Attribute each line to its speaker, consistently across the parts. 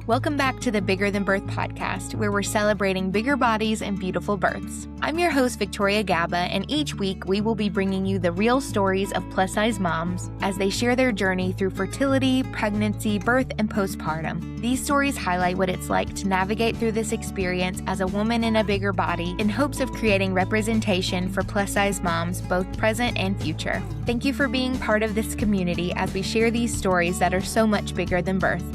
Speaker 1: Welcome back to the Bigger Than Birth podcast, where we're celebrating bigger bodies and beautiful births. I'm your host, Victoria Gaba, and each week we will be bringing you the real stories of plus-size moms as they share their journey through fertility, pregnancy, birth, and postpartum. These stories highlight what it's like to navigate through this experience as a woman in a bigger body in hopes of creating representation for plus-size moms, both present and future. Thank you for being part of this community as we share these stories that are so much bigger than birth.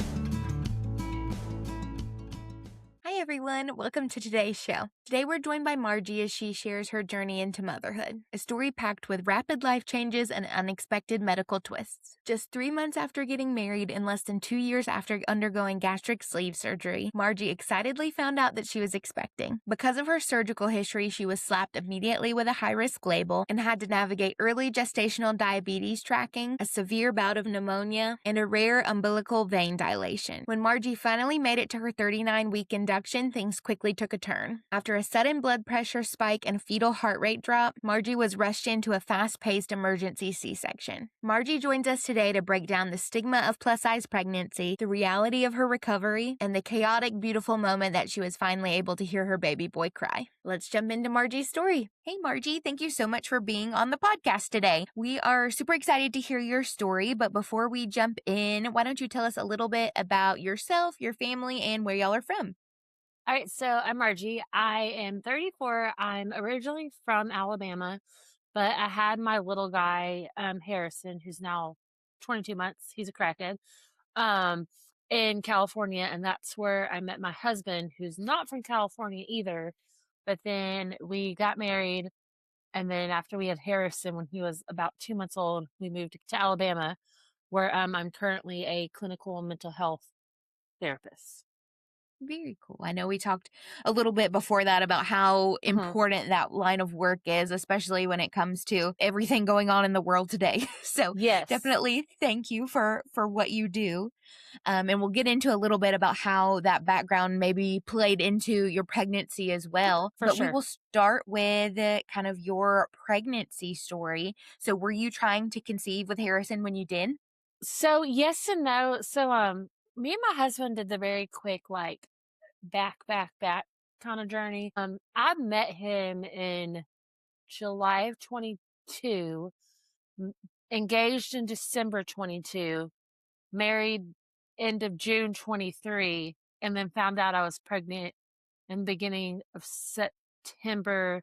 Speaker 1: Hi everyone, welcome to today's show. Today we're joined by Margie as she shares her journey into motherhood, a story packed with rapid life changes and unexpected medical twists. Just 3 months after getting married and less than 2 years after undergoing gastric sleeve surgery, Margie excitedly found out that she was expecting. Because of her surgical history, she was slapped immediately with a high-risk label and had to navigate early gestational diabetes tracking, a severe bout of pneumonia, and a rare umbilical vein dilation. When Margie finally made it to her 39-week induction, things quickly took a turn. After a sudden blood pressure spike and fetal heart rate drop, Margie was rushed into a fast-paced emergency C-section. Margie joins us today to break down the stigma of plus-size pregnancy, the reality of her recovery, and the chaotic, beautiful moment that she was finally able to hear her baby boy cry. Let's jump into Margie's story. Hey, Margie, thank you so much for being on the podcast today. We are super excited to hear your story, but before we jump in, why don't you tell us a little bit about yourself, your family, and where y'all are from?
Speaker 2: All right, so I'm Margie. I am 34. I'm originally from Alabama, but I had my little guy, Harrison, who's now 22 months. He's a crackhead, um, in California, and that's where I met my husband, who's not from California either. But then we got married, and then after we had Harrison, when he was about 2 months old, we moved to Alabama, where I'm currently a clinical mental health therapist.
Speaker 1: Very cool. I know we talked a little bit before that about how important that line of work is, especially when it comes to everything going on in the world today. So
Speaker 2: Yes.
Speaker 1: definitely thank you for what you do. And we'll get into a little bit about how that background maybe played into your pregnancy as well.
Speaker 2: For
Speaker 1: But
Speaker 2: sure.
Speaker 1: we will start with kind of your pregnancy story. So were you trying to conceive with Harrison when you did?
Speaker 2: So yes and no. So me and my husband did the very quick back kind of journey. I met him in July of 22, engaged in December 22, married end of June 23, and then found out I was pregnant in the beginning of September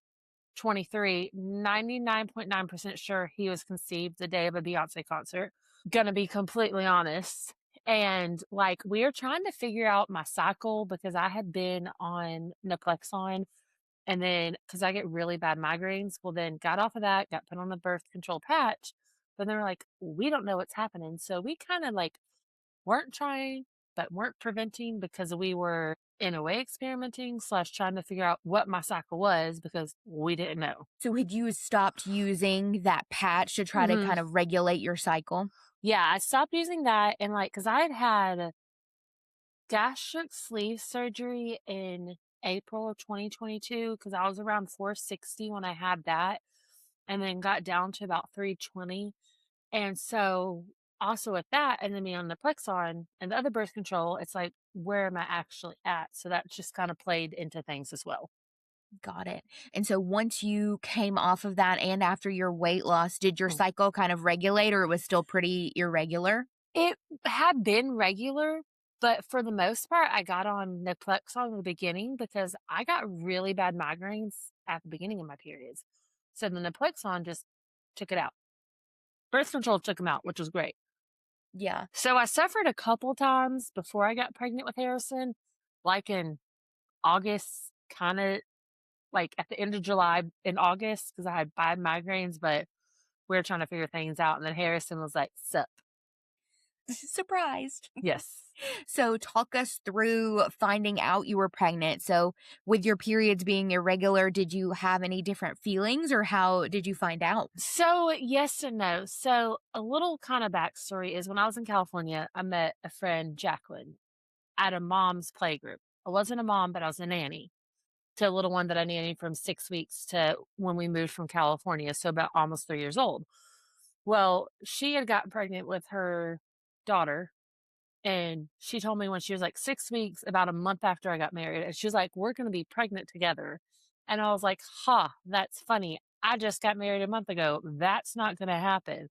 Speaker 2: 23. 99.9% sure he was conceived the day of a Beyonce concert. Gonna be completely honest. And we are trying to figure out my cycle because I had been on Naplexon, and then because I get really bad migraines, well, then got off of that, got put on the birth control patch. But they were like, we don't know what's happening. So we kind of weren't trying, but weren't preventing because we were in a way experimenting / trying to figure out what my cycle was because we didn't know.
Speaker 1: So had you stopped using that patch to try to kind of regulate your cycle?
Speaker 2: Yeah, I stopped using that and because I had gastric sleeve surgery in April of 2022 because I was around 460 when I had that and then got down to about 320. And so also with that and then me on the Plexon and the other birth control, it's where am I actually at? So that just kind of played into things as well.
Speaker 1: Got it. And so once you came off of that and after your weight loss, did your cycle kind of regulate or it was still pretty irregular?
Speaker 2: It had been regular, but for the most part, I got on Naplexon in the beginning because I got really bad migraines at the beginning of my periods. So the Naplexon just took it out. Birth control took them out, which was great.
Speaker 1: Yeah.
Speaker 2: So I suffered a couple times before I got pregnant with Harrison, in August, kind of at the end of July in August, because I had bad migraines, but we were trying to figure things out. And then Harrison was like, sup.
Speaker 1: Surprised.
Speaker 2: Yes.
Speaker 1: So talk us through finding out you were pregnant. So with your periods being irregular, did you have any different feelings or how did you find out?
Speaker 2: So yes and no. So a little kind of backstory is when I was in California, I met a friend, Jacqueline, at a mom's play group. I wasn't a mom, but I was a nanny to a little one that I nannied from 6 weeks to when we moved from California. So about almost 3 years old. Well, she had gotten pregnant with her daughter And she told me when she was like 6 weeks, about a month after I got married, and she was like, "We're going to be pregnant together." And I was like, "Ha, that's funny. I just got married a month ago. That's not going to happen."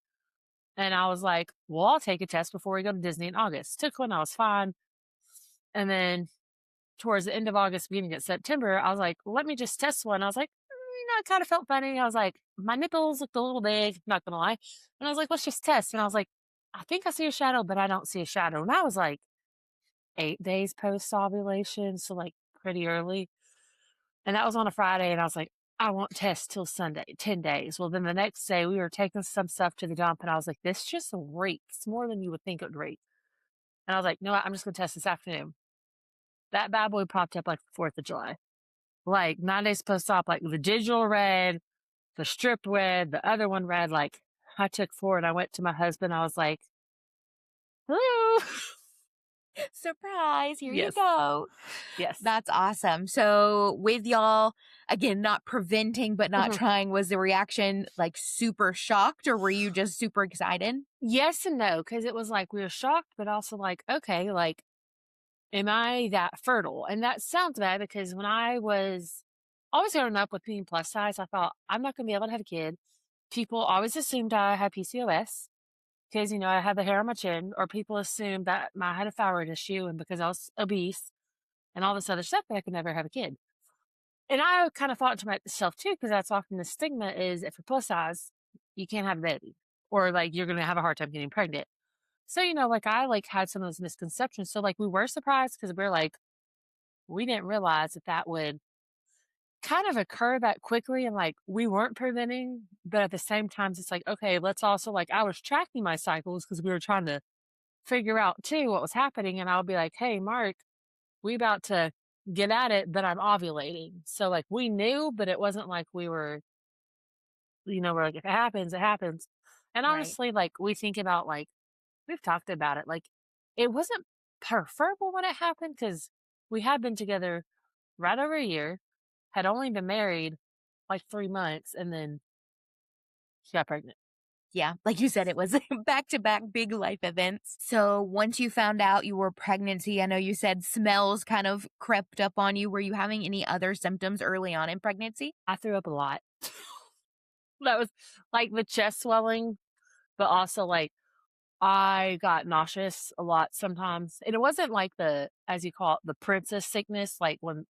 Speaker 2: And I was like, "Well, I'll take a test before we go to Disney in August." Took one, I was fine. And then towards the end of August, beginning of September, I was like, "Let me just test one." I was like, it kind of felt funny. I was like, my nipples looked a little big, not gonna lie. And I was like, let's just test. And I was like, I think I see a shadow, but I don't see a shadow. And I was like 8 days post ovulation, so like pretty early. And that was on a Friday. And I was like, I won't test till Sunday, 10 days. Well, then the next day we were taking some stuff to the dump, and I was like, this just reeks more than you would think it would reek. And I was like, no, I'm just gonna test this afternoon. That bad boy popped up like the 4th of July. Like 9 days post op, like the digital red, the strip red, the other one red. Like I took 4 and I went to my husband. I was like, hello.
Speaker 1: Surprise, here you
Speaker 2: Yes.
Speaker 1: go.
Speaker 2: Yes.
Speaker 1: That's awesome. So, with y'all, again, not preventing, but not
Speaker 2: Mhm.
Speaker 1: trying, was the reaction like super shocked or were you just super excited?
Speaker 2: Yes and no, because it was like we were shocked, but also like, okay, like, am I that fertile? And that sounds bad because when I was always growing up with being plus size, I thought I'm not going to be able to have a kid. People always assumed I had PCOS because, I had the hair on my chin, or people assumed that I had a thyroid issue and because I was obese and all this other stuff that I could never have a kid. And I kind of thought to myself too, because that's often the stigma is if you're plus size, you can't have a baby or like you're going to have a hard time getting pregnant. So, like I like had some of those misconceptions. So like we were surprised because we're like, we didn't realize that that would kind of occur that quickly. And like we weren't preventing, but at the same time, it's like, okay, let's also like, I was tracking my cycles because we were trying to figure out too what was happening. And I'll be like, hey, Mark, we about to get at it, but I'm ovulating. So like we knew, but it wasn't like we were, we're like, if it happens, it happens. And
Speaker 1: Right.
Speaker 2: honestly, like we think about like, we've talked about it. Like it wasn't preferable when it happened because we had been together right over a year, had only been married like 3 months, and then she got pregnant.
Speaker 1: Yeah, like you said, it was back to back big life events. So, once you found out you were pregnancy, I know you said smells kind of crept up on you. Were you having any other symptoms early on in pregnancy?
Speaker 2: I threw up a lot. That was like the chest swelling, but also like I got nauseous a lot sometimes. And it wasn't like the, as you call it, the princess sickness, like when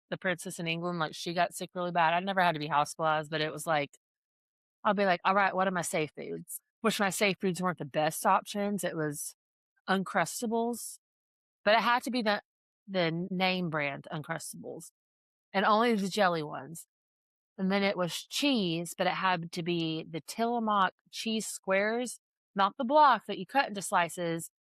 Speaker 2: the princess in England, like she got sick really bad. I never had to be hospitalized, but it was like, I'll be like, all right, what are my safe foods? Which my safe foods weren't the best options. It was Uncrustables, but it had to be the name brand Uncrustables and only the jelly ones. And then it was cheese, but it had to be the Tillamook cheese squares, not the block that you cut into slices,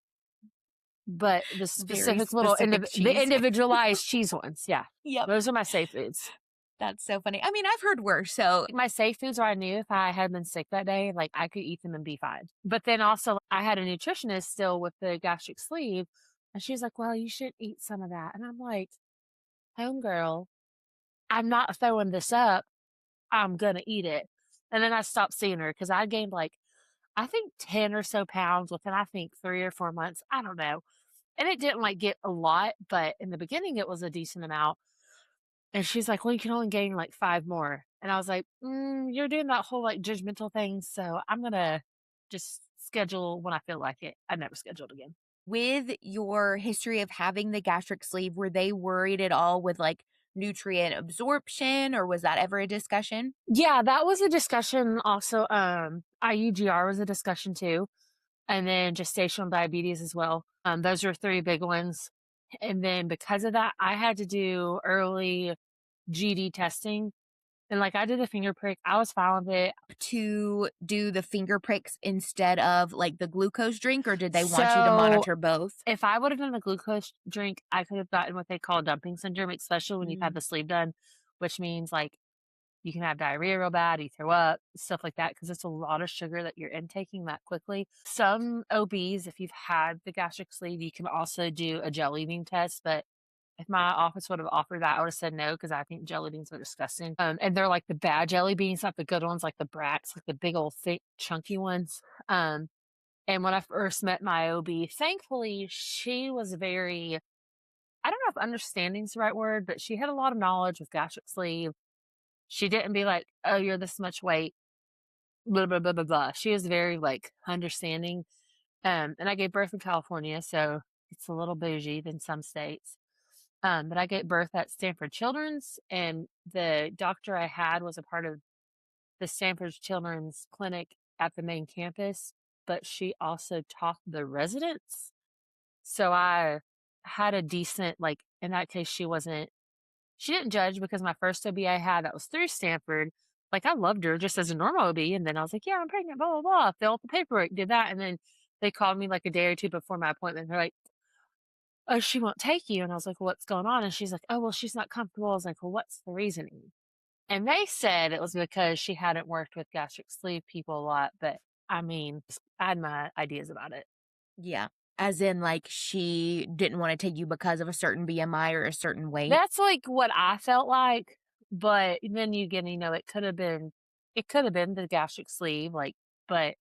Speaker 2: but the
Speaker 1: Very
Speaker 2: specific little
Speaker 1: specific
Speaker 2: the
Speaker 1: cheese.
Speaker 2: individualized cheese ones. Yeah.
Speaker 1: Yep.
Speaker 2: Those are my safe foods.
Speaker 1: That's so funny. I mean, I've heard worse. So,
Speaker 2: My safe foods are I knew if I had been sick that day, like I could eat them and be fine. But then also I had a nutritionist still with the gastric sleeve, and she was like, well, you should eat some of that. And I'm like, homegirl, I'm not throwing this up. I'm gonna eat it. And then I stopped seeing her because I gained like I think 10 or so pounds within I think 3 or 4 months. I don't know. And it didn't like get a lot, but in the beginning it was a decent amount. And she's like, well, you can only gain like 5 more. And I was like, you're doing that whole like judgmental thing. So I'm going to just schedule when I feel like it. I never scheduled again.
Speaker 1: with your history of having the gastric sleeve, were they worried at all with like nutrient absorption or was that ever a discussion?
Speaker 2: Yeah, that was a discussion. Also, IUGR was a discussion too. And then gestational diabetes as well. Those are 3 big ones. And then because of that, I had to do early GD testing. And like I did the finger prick, I was fine with it.
Speaker 1: To do the finger pricks instead of like the glucose drink, or did they want you to
Speaker 2: So
Speaker 1: monitor both?
Speaker 2: if I would have done the glucose drink, I could have gotten what they call dumping syndrome, especially when you've had
Speaker 1: Mm.
Speaker 2: the sleeve done, which means like you can have diarrhea real bad, you throw up, stuff like that, because it's a lot of sugar that you're intaking that quickly. Some OBs, if you've had the gastric sleeve, you can also do a jelly bean test, but if my office would have offered that, I would have said no because I think jelly beans are disgusting. And they're like the bad jelly beans, not the good ones, like the brats, like the big old thick, chunky ones. Um, And when I first met my OB, thankfully, she was very, I don't know if understanding's the right word, but she had a lot of knowledge with gastric sleeve. She didn't be like, "Oh, you're this much weight, blah, blah, blah, blah, blah." She was very, like, understanding. And I gave birth in California, so it's a little bougie than some states. But I gave birth at Stanford Children's, and the doctor I had was a part of the Stanford Children's Clinic at the main campus, but she also taught the residents. So I had a decent, like, in that case, she didn't judge because my first OB I had that was through Stanford, like, I loved her just as a normal OB, and then I was like, "Yeah, I'm pregnant, blah, blah, blah," fill out the paperwork, did that, and then they called me, like, a day or 2 before my appointment. They're like, "Oh, she won't take you," and I was like, "Well, what's going on?" And she's like, "Oh, well, she's not comfortable." I was like, "Well, what's the reasoning?" And they said it was because she hadn't worked with gastric sleeve people a lot, but, I mean, I had my ideas about it.
Speaker 1: Yeah. As in, like, she didn't wanna take you because of a certain BMI or a certain weight?
Speaker 2: That's, like, what I felt like, but then it could have been the gastric sleeve, like, but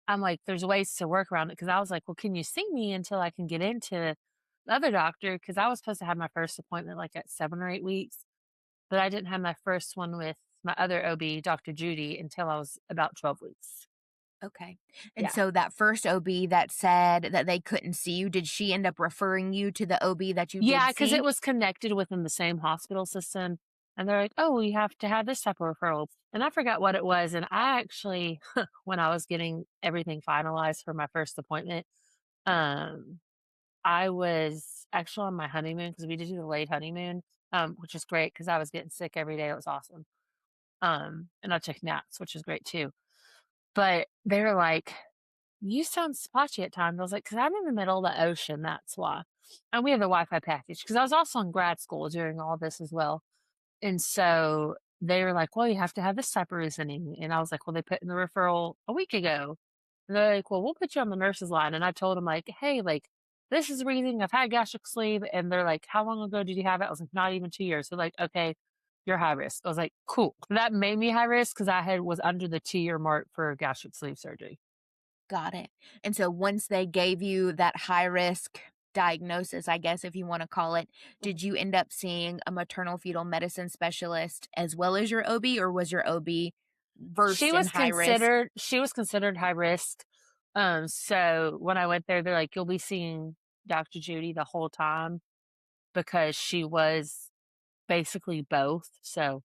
Speaker 2: I'm like, "There's ways to work around it." Because I was like, "Well, can you see me until I can get into the other doctor?" Because I was supposed to have my first appointment, like, at 7 or 8 weeks, but I didn't have my first one with my other OB, Dr. Judy, until I was about 12 weeks.
Speaker 1: Okay. And
Speaker 2: Yeah.
Speaker 1: so that first OB that said that they couldn't see you, did she end up referring you to the OB that you did
Speaker 2: Yeah, because it
Speaker 1: see?
Speaker 2: was connected within the same hospital system, and they're like, "Oh, we have to have this type of referral," and I forgot what it was, and I actually, when I was getting everything finalized for my first appointment, um, I was actually on my honeymoon because we did do the late honeymoon, which is great because I was getting sick every day, it was awesome, and I took naps, which is great too, but they were like, "You sound spotty at times." I was like, "'Cause I'm in the middle of the ocean, that's why." And we have the Wi-Fi package because I was also in grad school during all this as well. And so they were like, "Well, you have to have this type of reasoning." And I was like, "Well, they put in the referral a week ago." And they're like, "Well, we'll put you on the nurse's line." And I told them like, "Hey, like, this is the reasoning. I've had gastric sleeve." And they're like, "How long ago did you have it?" I was like, "Not even 2 years." They're like, "Okay, you're high risk." I was like, "Cool." That made me high risk because was under the 2-year mark for gastric sleeve surgery.
Speaker 1: Got it. And so once they gave you that high risk diagnosis, I guess if you wanna call it, did you end up seeing a maternal fetal medicine specialist as well as your OB, or was your OB versed in high risk?
Speaker 2: She was considered high risk. So when I went there, they're like, "You'll be seeing Dr. Judy the whole time," because she was basically both. So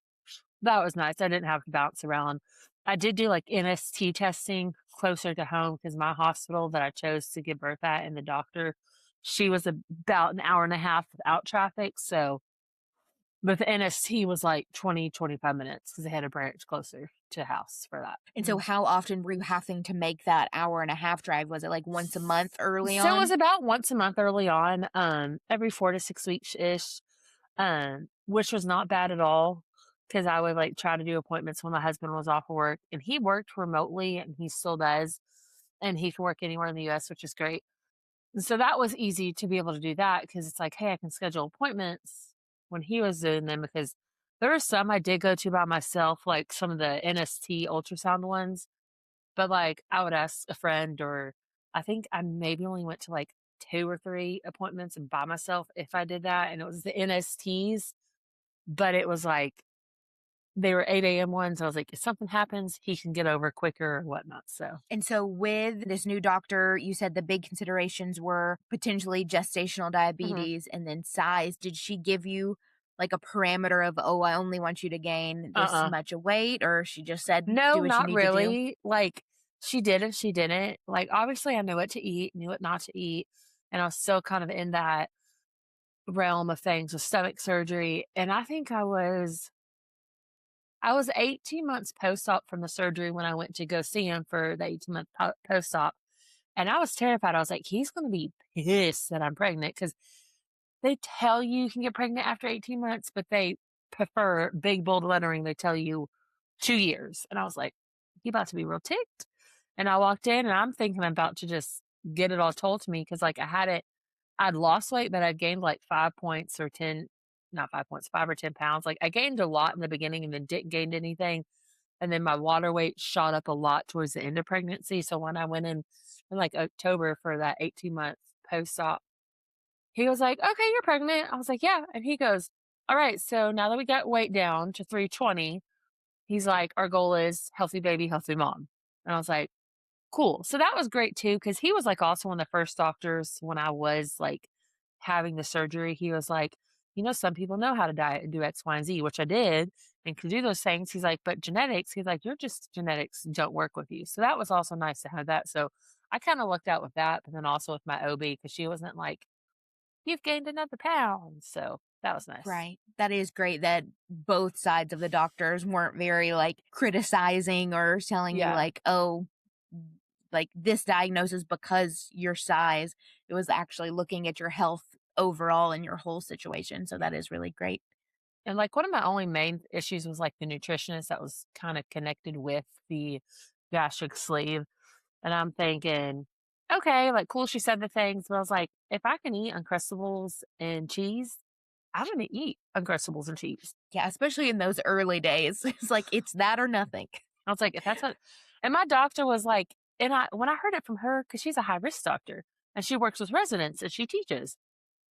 Speaker 2: that was nice. I didn't have to bounce around. I did do like NST testing closer to home because my hospital that I chose to give birth at and the doctor, she was about an hour and a half without traffic. So but the NST was like 20, 25 minutes because they had a branch closer to house for that.
Speaker 1: And so
Speaker 2: Mhm.
Speaker 1: how often were you having to make that hour and a half drive? Was it, like, once a month early
Speaker 2: So it was
Speaker 1: on?
Speaker 2: about once a month early on, every 4 to 6 weeks ish, which was not bad at all because I would like try to do appointments when my husband was off of work and he worked remotely and he still does. And he can work anywhere in the US, which is great. And so that was easy to be able to do that because it's like, hey, I can schedule appointments when he was doing them because there were some I did go to by myself, like some of the NST ultrasound ones. But like I would ask a friend, or I think I maybe only went to like 2 or 3 appointments and by myself if I did that. And it was the NSTs, but it was like they were 8 a.m. ones. I was like, if something happens, he can get over quicker or whatnot. So,
Speaker 1: And so with this new doctor, you said the big considerations were potentially gestational
Speaker 2: mhm.
Speaker 1: diabetes and then size. Did she give you like a parameter of, "Oh, I only want you to gain this
Speaker 2: Uh-uh.
Speaker 1: much weight," or she just said, "Do
Speaker 2: No,
Speaker 1: what you
Speaker 2: not
Speaker 1: need to do"?
Speaker 2: really. Like, she did and she didn't. Like, obviously, I knew what to eat, knew what not to eat, and I was still kind of in that realm of things with stomach surgery. And I was 18 months post-op from the surgery when I went to go see him for the 18-month post-op, and I was terrified. I was like, "He's gonna be pissed that I'm pregnant because they tell you can get pregnant after 18 months, but they prefer big, bold lettering. They tell you 2 years." And I was like, "You about to be real ticked?" And I walked in and I'm thinking I'm about to just get it all told to me because, like, I'd lost weight, but I'd gained like 5 points or 10, not 5 points, 5 or 10 pounds. Like, I gained a lot in the beginning and then didn't gain anything. And then my water weight shot up a lot towards the end of pregnancy. So when I went in like October for that 18-month post-op, he was like, "Okay, you're pregnant." I was like, "Yeah." And he goes, "All right, so now that we got weight down to 320, he's like, our goal is healthy baby, healthy mom." And I was like, "Cool." So that was great too, because he was like also one of the first doctors when I was like having the surgery. He was like, some people know how to diet and do X, Y, and Z, which I did and could do those things. He's like, but genetics, he's like, you're just genetics don't work with you. So that was also nice to have that. So I kind of looked out with that, but then also with my OB because she wasn't like, you've gained another pound. So that was nice.
Speaker 1: Right. That is great that both sides of the doctors weren't very like criticizing or telling you
Speaker 2: Yeah.
Speaker 1: like, "Oh, like this diagnosis because your size." It was actually looking at your health overall and your whole situation. So that is really great.
Speaker 2: And like one of my only main issues was like the nutritionist that was kind of connected with the gastric sleeve. And I'm thinking, okay, like cool, she said the things, but I was like, if I can eat Uncrustables and cheese, I'm gonna eat Uncrustables and cheese.
Speaker 1: Yeah, especially in those early days. It's like it's that or nothing.
Speaker 2: I was like, if that's what, and my doctor was like, and when I heard it from her, because she's a high risk doctor and she works with residents and she teaches,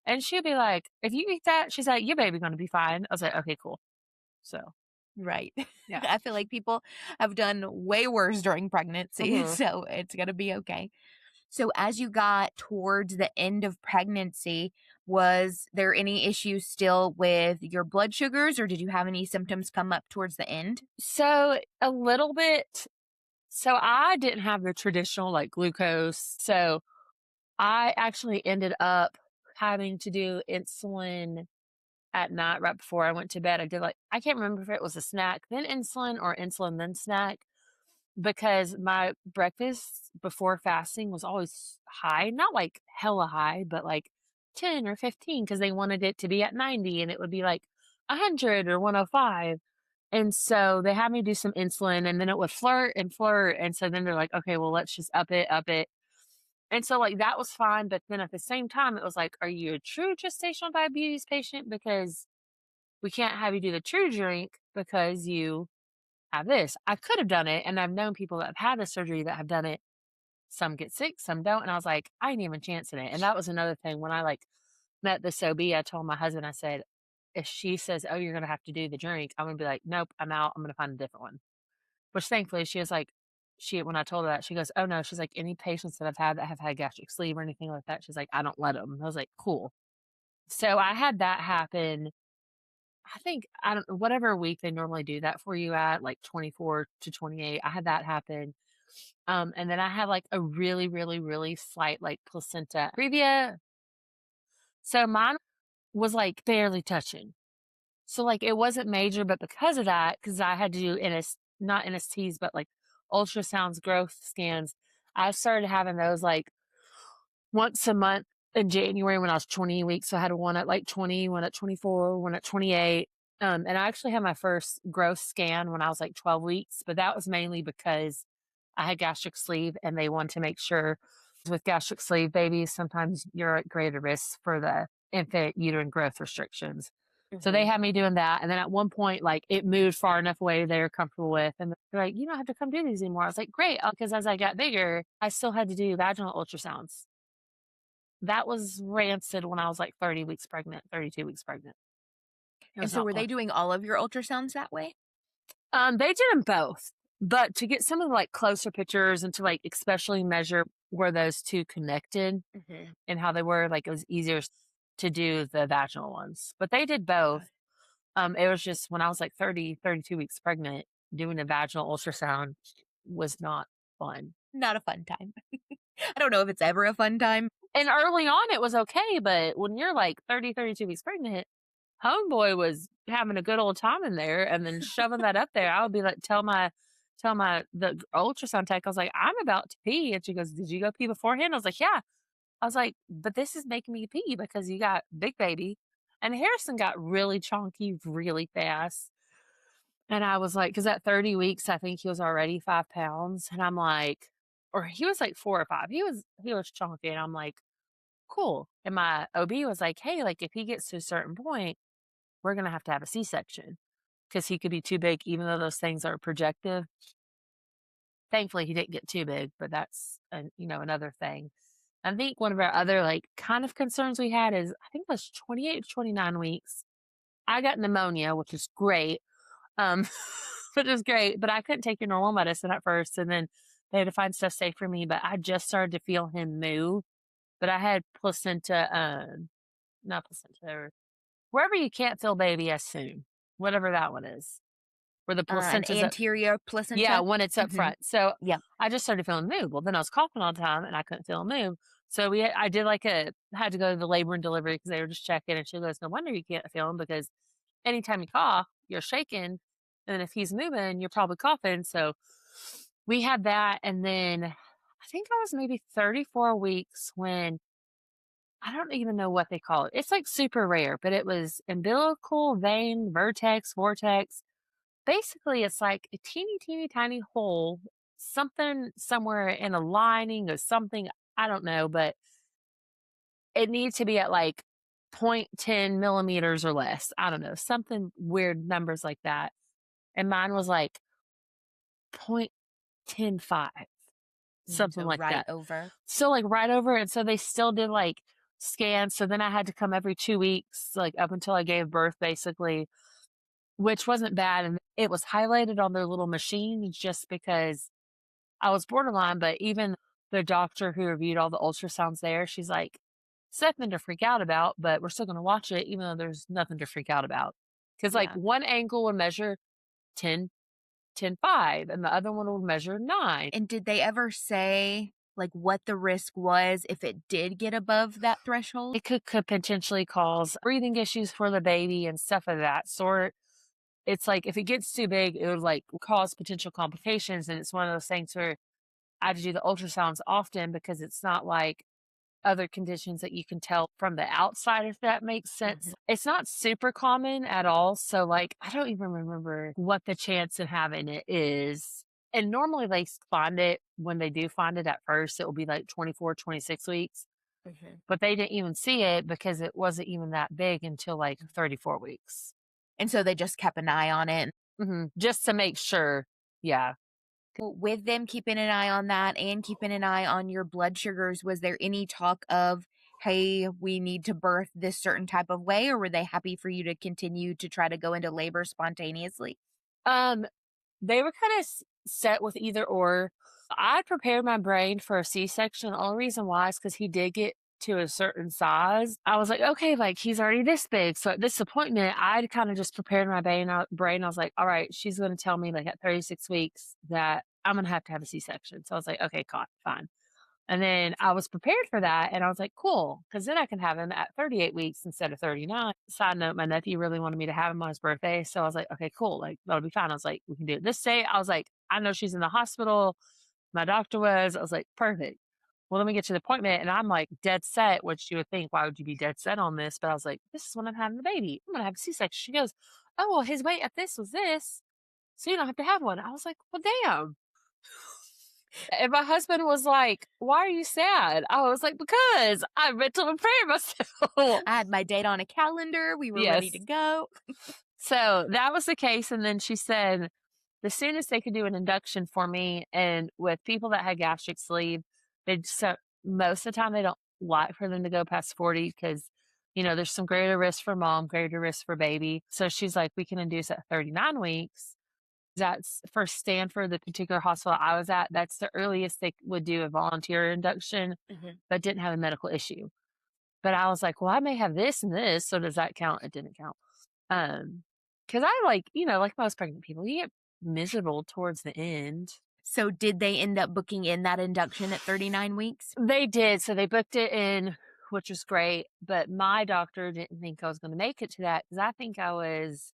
Speaker 2: and she'd be like, if you eat that, she's like, your baby gonna be fine. I was like, okay, cool. So
Speaker 1: Right.
Speaker 2: yeah.
Speaker 1: I feel like people have done way worse during pregnancy,
Speaker 2: Hmm.
Speaker 1: so it's going to be okay. So, as you got towards the end of pregnancy, was there any issues still with your blood sugars, or did you have any symptoms come up towards the end?
Speaker 2: So a little bit. So I didn't have the traditional like glucose. So I actually ended up having to do insulin at night right before I went to bed. I did like, I can't remember if it was a snack, then insulin or insulin, then snack, because my breakfast before fasting was always high, not like hella high, but like 10 or 15 because they wanted it to be at 90 and it would be like 100 or 105. And so they had me do some insulin and then it would flirt and flirt. And so then they're like, okay, well, let's just up it, up it. And so, like, that was fine, but then at the same time, it was like, "Are you a true gestational diabetes patient? Because we can't have you do the true drink because you have this." I could have done it, and I've known people that have had the surgery that have done it. Some get sick, some don't, and I was like, "I ain't even chancing it." And that was another thing when I, like, met this OB, I told my husband, I said, "If she says, 'Oh, you're gonna have to do the drink,' I'm gonna be like, 'Nope, I'm out. I'm gonna find a different one.'" Which thankfully she was like when I told her that, she goes, "Oh, no." She's like, "Any patients that I've had that have had gastric sleeve or anything like that," she's like, "I don't let them." I was like, "Cool." So I had that happen. I think I don't whatever week they normally do that for you at, like 24 to 28. I had that happen. And then I had like a really, really, really slight like placenta previa. So mine was like barely touching. So, like, it wasn't major, but because of that, because I had to do not NSTs, but like ultrasounds, growth scans, I started having those like once a month in January when I was 20 weeks. So I had one at like 20, one at 24, one at 28. And I actually had my first growth scan when I was like 12 weeks, but that was mainly because I had gastric sleeve and they wanted to make sure with gastric sleeve babies, sometimes you're at greater risk for the infant uterine growth restrictions. So they
Speaker 1: Mhm.
Speaker 2: had me doing that. And then at one point, like it moved far enough away they were comfortable with. And they're like, you don't have to come do these anymore. I was like, great. Because as I got bigger, I still had to do vaginal ultrasounds. That was rancid when I was like 30 weeks pregnant, 32 weeks pregnant. It
Speaker 1: And
Speaker 2: was
Speaker 1: so,
Speaker 2: not
Speaker 1: were they
Speaker 2: fun.
Speaker 1: doing all of your ultrasounds that way?
Speaker 2: They did them both, but to get some of the like closer pictures and to like especially measure where those two connected
Speaker 1: Mhm.
Speaker 2: and how they were, like it was easier to do the vaginal ones. But they did both.
Speaker 1: Okay.
Speaker 2: It was just when I was like 30, 32 weeks pregnant, doing a vaginal ultrasound was not fun.
Speaker 1: Not a fun time. I don't know if it's ever a fun time.
Speaker 2: And early on, it was okay, but when you're like 30, 32 weeks pregnant, homeboy was having a good old time in there and then shoving that up there. I would be like, the ultrasound tech, I was like, I'm about to pee. And she goes, did you go pee beforehand? I was like, yeah. I was like, but this is making me pee because you got big baby. And Harrison got really chunky really fast. And I was like, because at 30 weeks, I think he was already 5 pounds. And I'm like, or he was like 4 or 5. He was chunky. And I'm like, cool. And my OB was like, hey, like if he gets to a certain point, we're gonna have to have a C-section. because he could be too big, even though those things are projective. Thankfully, he didn't get too big, but that's, another thing. I think one of our other, like, kind of concerns we had is I think it was 28 to 29 weeks. I got pneumonia, which is great, um, which is great, but I couldn't take your normal medicine at first, and then they had to find stuff safe for me, but I just started to feel him move, but I had placenta, not placenta, or wherever you can't feel baby, I assume, whatever that one is, where the
Speaker 1: An
Speaker 2: placenta's up.
Speaker 1: anterior
Speaker 2: Yeah,
Speaker 1: placenta?
Speaker 2: when it's up
Speaker 1: Mhm.
Speaker 2: front. So
Speaker 1: Yep.
Speaker 2: I just started feeling move. Well, then I was coughing all the time and I couldn't feel him move. So I did had to go to the labor and delivery because they were just checking. And she goes, no wonder you can't feel him because anytime you cough, you're shaking. And if he's moving, you're probably coughing. So we had that. And then I think I was maybe 34 weeks when I don't even know what they call it. It's like super rare, but it was umbilical vein, vertex, vortex. Basically, it's like a teeny, teeny, tiny hole, something somewhere in a lining or something. I don't know, but it needs to be at like 0.10 millimeters or less. I don't know, something weird numbers like that. And mine was like 0.105, something
Speaker 1: So
Speaker 2: like
Speaker 1: right
Speaker 2: that.
Speaker 1: over.
Speaker 2: So, like, right over. And so they still did like scans. So then I had to come every 2 weeks, like up until I gave birth, basically, which wasn't bad. And it was highlighted on their little machine just because I was borderline, but even the doctor who reviewed all the ultrasounds there, she's like, "It's nothing to freak out about, but we're still gonna watch it even though there's nothing to freak out about." Because like,
Speaker 1: Yeah.
Speaker 2: one angle would measure 10, 10, 5, and the other one would measure 9.
Speaker 1: And did they ever say, like, what the risk was if it did get above that threshold?
Speaker 2: It could potentially cause breathing issues for the baby and stuff of that sort. It's like, if it gets too big, it would, like, cause potential complications, and it's one of those things where I had to do the ultrasounds often because it's not like other conditions that you can tell from the outside, if that makes sense.
Speaker 1: Mhm.
Speaker 2: It's not super common at all. So, like, I don't even remember what the chance of having it is. And normally they find it when they do find it at first, it will be like 24, 26 weeks.
Speaker 1: Mhm.
Speaker 2: But they didn't even see it because it wasn't even that big until like 34 weeks.
Speaker 1: And so they just kept an eye on it.
Speaker 2: Just to make sure. Yeah.
Speaker 1: With them keeping an eye on that and keeping an eye on your blood sugars, was there any talk of, hey, we need to birth this certain type of way, or were they happy for you to continue to try to go into labor spontaneously?
Speaker 2: Um, they were kind of set with either or. I prepared my brain for a C-section. The only reason why is because he did get to a certain size. I was like, okay, like, he's already this big. So at this appointment, I'd kind of just prepared my brain. I was like, all right, she's going to tell me like at 36 weeks that I'm going to have a C-section. So I was like, okay, fine. And then I was prepared for that. And I was like, cool, because then I can have him at 38 weeks instead of 39. Side note, my nephew really wanted me to have him on his birthday. So I was like, okay, cool. Like, that'll be fine. I was like, we can do it this day. I was like, I know she's in the hospital. My doctor was. I was like, perfect. Well, then we get to the appointment and I'm like dead set, which you would think, why would you be dead set on this? But I was like, this is when I'm having the baby. I'm going to have a C section. She goes, oh, well, his weight at this was this. So you don't have to have one. I was like, well, damn. And my husband was like, why are you sad? I was like, because I meant to prepare myself.
Speaker 1: I had my date on a calendar. We were ready to
Speaker 2: Yes.
Speaker 1: go.
Speaker 2: So that was the case. And then she said, the soonest they could do an induction for me, and with people that had gastric sleeve, so most of the time they don't like for them to go past 40 because, there's some greater risk for mom, greater risk for baby. So she's like, we can induce at 39 weeks. That's for Stanford, the particular hospital I was at. That's the earliest they would do a volunteer induction,
Speaker 1: Mhm.
Speaker 2: but didn't have a medical issue. But I was like, well, I may have this and this. So does that count? It didn't count. Because I like most pregnant people, you get miserable towards the end.
Speaker 1: So did they end up booking in that induction at 39 weeks?
Speaker 2: They did. So they booked it in, which was great. But my doctor didn't think I was going to make it to that because I think I was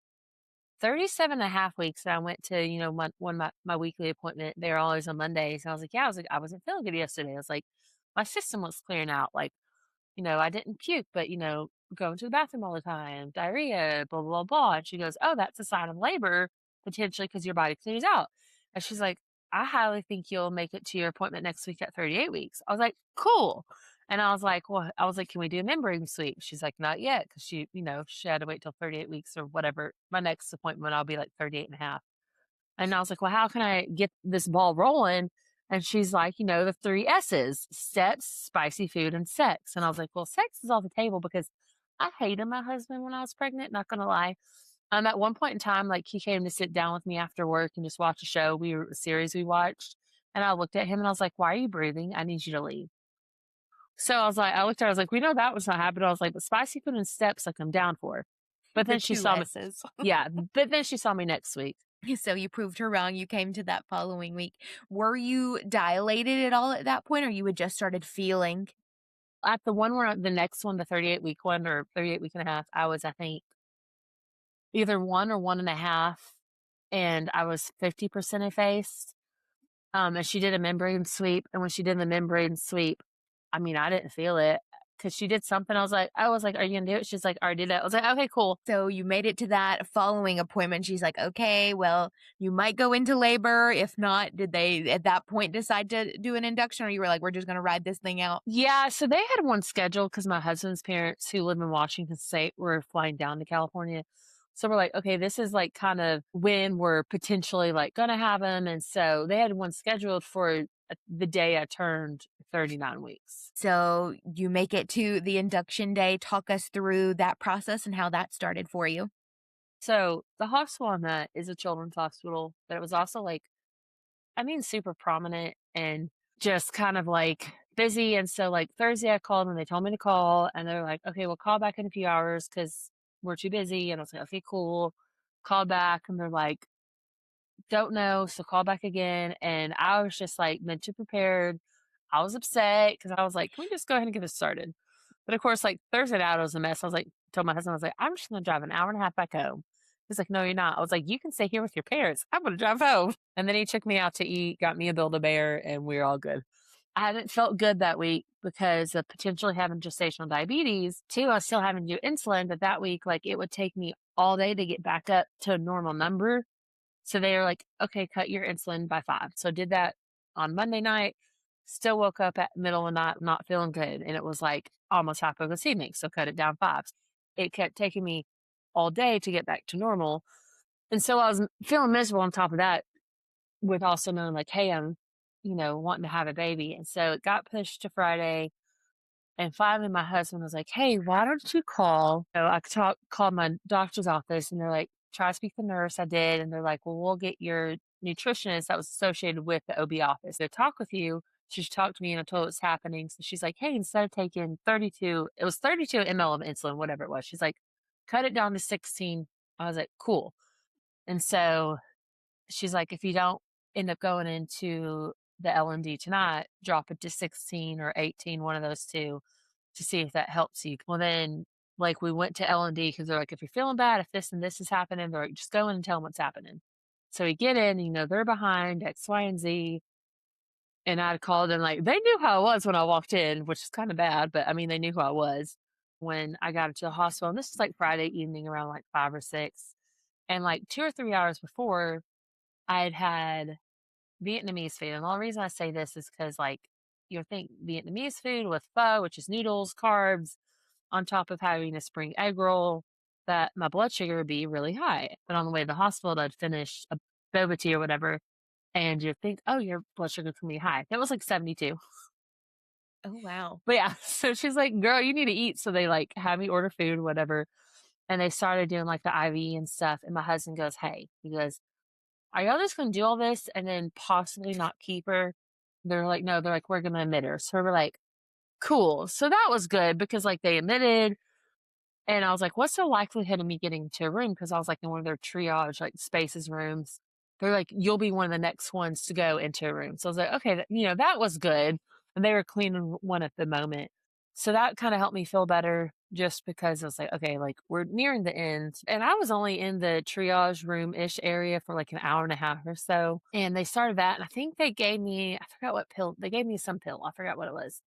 Speaker 2: 37 and a half weeks. And I went to, my weekly appointment. They're always on Mondays. And I was like, yeah, I wasn't feeling good yesterday. I was like, my system was clearing out. Like, I didn't puke, but, going to the bathroom all the time, diarrhea, blah, blah, blah. And she goes, oh, that's a sign of labor, potentially, because your body clears out. And she's like, I highly think you'll make it to your appointment next week at 38 weeks. I was like, cool. And I was like, well, I was like, can we do a membrane sweep? She's like, not yet. Cause she had to wait till 38 weeks or whatever. My next appointment, I'll be like 38 and a half. And I was like, well, how can I get this ball rolling? And she's like, the three S's: steps, spicy food, and sex. And I was like, well, sex is off the table because I hated my husband when I was pregnant, not gonna lie. At one point in time, like he came to sit down with me after work and just watch a show. A series we watched. And I looked at him and I was like, why are you breathing? I need you to leave. So I looked at her, I was like, we know that was not happening. I was like, but spicy food and steps, like I'm down for. But
Speaker 1: The
Speaker 2: then she
Speaker 1: two
Speaker 2: saw me.
Speaker 1: S's.
Speaker 2: Yeah. But then she saw me next week.
Speaker 1: So you proved her wrong. You came to that following week. Were you dilated at all at that point, or you had just started feeling?
Speaker 2: At the next one, the 38-week one or 38 week and a half, I was, I think, either 1 or 1.5, and I was 50% effaced. And she did a membrane sweep, and when she did the membrane sweep, I mean, I didn't feel it because she did something. I was like, "Are you gonna do it?" She's like, "I already did it." I was like, "Okay, cool."
Speaker 1: So you made it to that following appointment. She's like, okay, well, you might go into labor. If not, did they at that point decide to do an induction, or you were like, we're just going to ride this thing out?
Speaker 2: Yeah, so they had one scheduled because my husband's parents, who live in Washington State, were flying down to California. So we're like, okay, this is like kind of when we're potentially like gonna have him, and so they had one scheduled for the day I turned 39 weeks.
Speaker 1: So you make it to the induction day. Talk us through that process and how that started for you.
Speaker 2: So the hospital I'm at is a children's hospital, but it was also like, I mean, super prominent and just kind of like busy. And so like Thursday I called and they told me to call and they're like, okay, we'll call back in a few hours because we're too busy. And I was like, okay, cool. Called back and they're like, don't know. So call back again. And I was just like mentally prepared. I was upset because I was like, can we just go ahead and get this started? But of course, like Thursday night, I was a mess. I was like, told my husband, I was like, I'm just going to drive an hour and a half back home. He's like, no, you're not. I was like, you can stay here with your parents. I'm going to drive home. And then he took me out to eat, got me a Build-A-Bear, and we were all good. I hadn't felt good that week because of potentially having gestational diabetes. Two, I was still having to do insulin, but that week, like it would take me all day to get back up to a normal number. So they were like, okay, cut your insulin by 5. So I did that on Monday night. Still woke up at middle of the night not feeling good. And it was like almost hypoglycemic. So cut it down 5. It kept taking me all day to get back to normal. And so I was feeling miserable on top of that, with also knowing like, hey, I'm, wanting to have a baby. And so it got pushed to Friday. And finally, my husband was like, "Hey, why don't you call?" So I called my doctor's office, and they're like, "Try to speak to the nurse." I did, and they're like, "Well, we'll get your nutritionist that was associated with the OB office to talk with you." She talked to me, and I told her what's happening. So she's like, "Hey, instead of taking 32, it was 32 ml of insulin, whatever it was." She's like, "Cut it down to 16." I was like, "Cool." And so she's like, "If you don't end up going into the L&D tonight, drop it to 16 or 18, one of those two, to see if that helps you." Well, then, like, we went to L&D because they're like, if you're feeling bad, if this and this is happening, they're like, just go in and tell them what's happening. So we get in, they're behind X, Y, and Z. And I called and like, they knew how I was when I walked in, which is kind of bad, but I mean, they knew who I was when I got into the hospital. And this was like Friday evening around like 5 or 6. And like 2 or 3 hours before, I had had Vietnamese food. And the only reason I say this is because, like, you'll think Vietnamese food with pho, which is noodles, carbs, on top of having a spring egg roll, that my blood sugar would be really high. But on the way to the hospital, I'd finish a boba tea or whatever, and you'd think, oh, your blood sugar can be high. It was like 72.
Speaker 1: Oh, wow.
Speaker 2: But yeah, so she's like, girl, you need to eat. So they like have me order food, whatever. And they started doing like the IV and stuff. And my husband goes, hey, he goes, are y'all just going to do all this and then possibly not keep her? They're like, no, they're like, we're going to admit her. So we're like, cool. So that was good because like they admitted, and I was like, what's the likelihood of me getting to a room? Because I was like in one of their triage, like spaces rooms. They're like, you'll be one of the next ones to go into a room. So I was like, okay, that was good. And they were cleaning one at the moment. So that kind of helped me feel better just because I was like, okay, like we're nearing the end. And I was only in the triage room ish area for like an hour and a half or so. And they started that. And I think they gave me, I forgot what pill, they gave me some pill. I forgot what it was.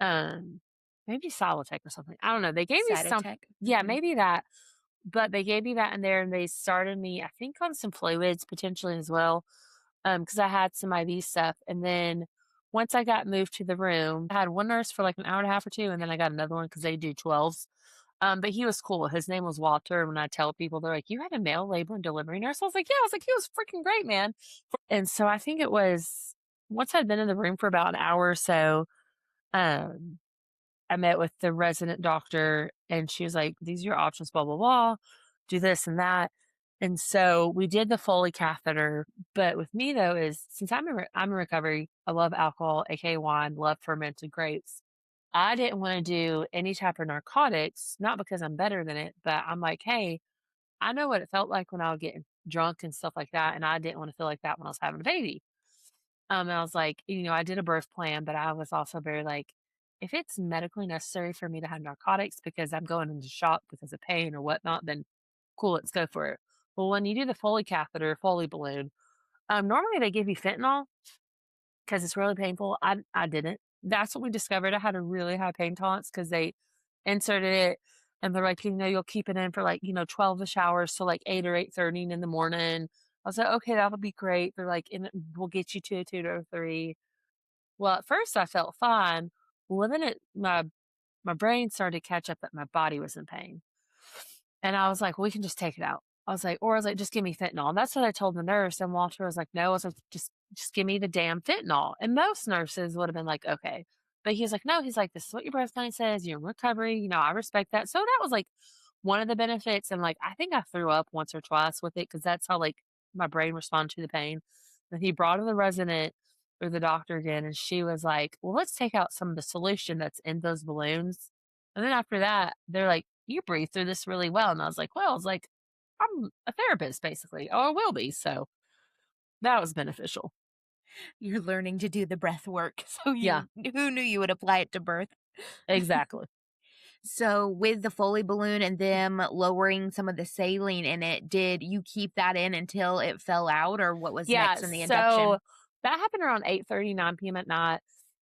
Speaker 2: Um, Maybe Solitech or something. I don't know. They gave me some,
Speaker 1: Cytotech.
Speaker 2: yeah,
Speaker 1: Mhm.
Speaker 2: maybe that. But they gave me that in there, and they started me, I think, on some fluids potentially as well, because I had some IV stuff. And then once I got moved to the room, I had one nurse for like an hour and a half or two, and then I got another one because they do 12s. But he was cool. His name was Walter. When I tell people, they're like, "You had a male labor and delivery nurse?" I was like, "Yeah." I was like, "He was freaking great, man." And so I think it was once I'd been in the room for about an hour or so, um, I met with the resident doctor, and she was like, "These are your options, blah, blah, blah. Do this and that." And so we did the Foley catheter. But with me, though, is since I'm in recovery, I love alcohol, aka wine, love fermented grapes. I didn't want to do any type of narcotics, not because I'm better than it, but I'm like, hey, I know what it felt like when I would get drunk and stuff like that. And I didn't want to feel like that when I was having a baby. And I was like, I did a birth plan, but I was also very like, if it's medically necessary for me to have narcotics because I'm going into shock because of pain or whatnot, then cool, let's go for it. Well, when you do the Foley catheter, Foley balloon, normally they give you fentanyl, 'cause it's really painful. I didn't. That's what we discovered. I had a really high pain tolerance because they inserted it, and they're like, "You'll keep it in for, like, 12-ish hours till, like, 8 or 8:30 in the morning." I was like, "Okay, that'll be great." They're like, "And we'll get you to a 2 to 3." Well, at first, I felt fine. Well, then my brain started to catch up that my body was in pain. And I was like, "We can just take it out." I was like, "Just give me fentanyl." And that's what I told the nurse, and Walter was like, "No." I was like, "Just give me the damn fentanyl." And most nurses would have been like, "Okay." But he's like, "No." He's like, "This is what your birth plan says. You're in recovery. I respect that." So that was like one of the benefits. And like, I think I threw up once or twice with it because that's how like my brain responded to the pain. And he brought in the resident or the doctor again, and she was like, "Well, let's take out some of the solution that's in those balloons." And then after that, they're like, "You breathe through this really well." And I was like, "Well," I was like, "I'm a therapist basically, or I will be." So that was beneficial.
Speaker 1: You're learning to do the breath work. So
Speaker 2: Yeah,
Speaker 1: who knew you would apply it to birth?
Speaker 2: exactly.
Speaker 1: So with the Foley balloon and them lowering some of the saline in it, did you keep that in until it fell out, or what was
Speaker 2: Yeah,
Speaker 1: next in the
Speaker 2: so
Speaker 1: induction?
Speaker 2: that happened around 8:30, 9 p.m. at night,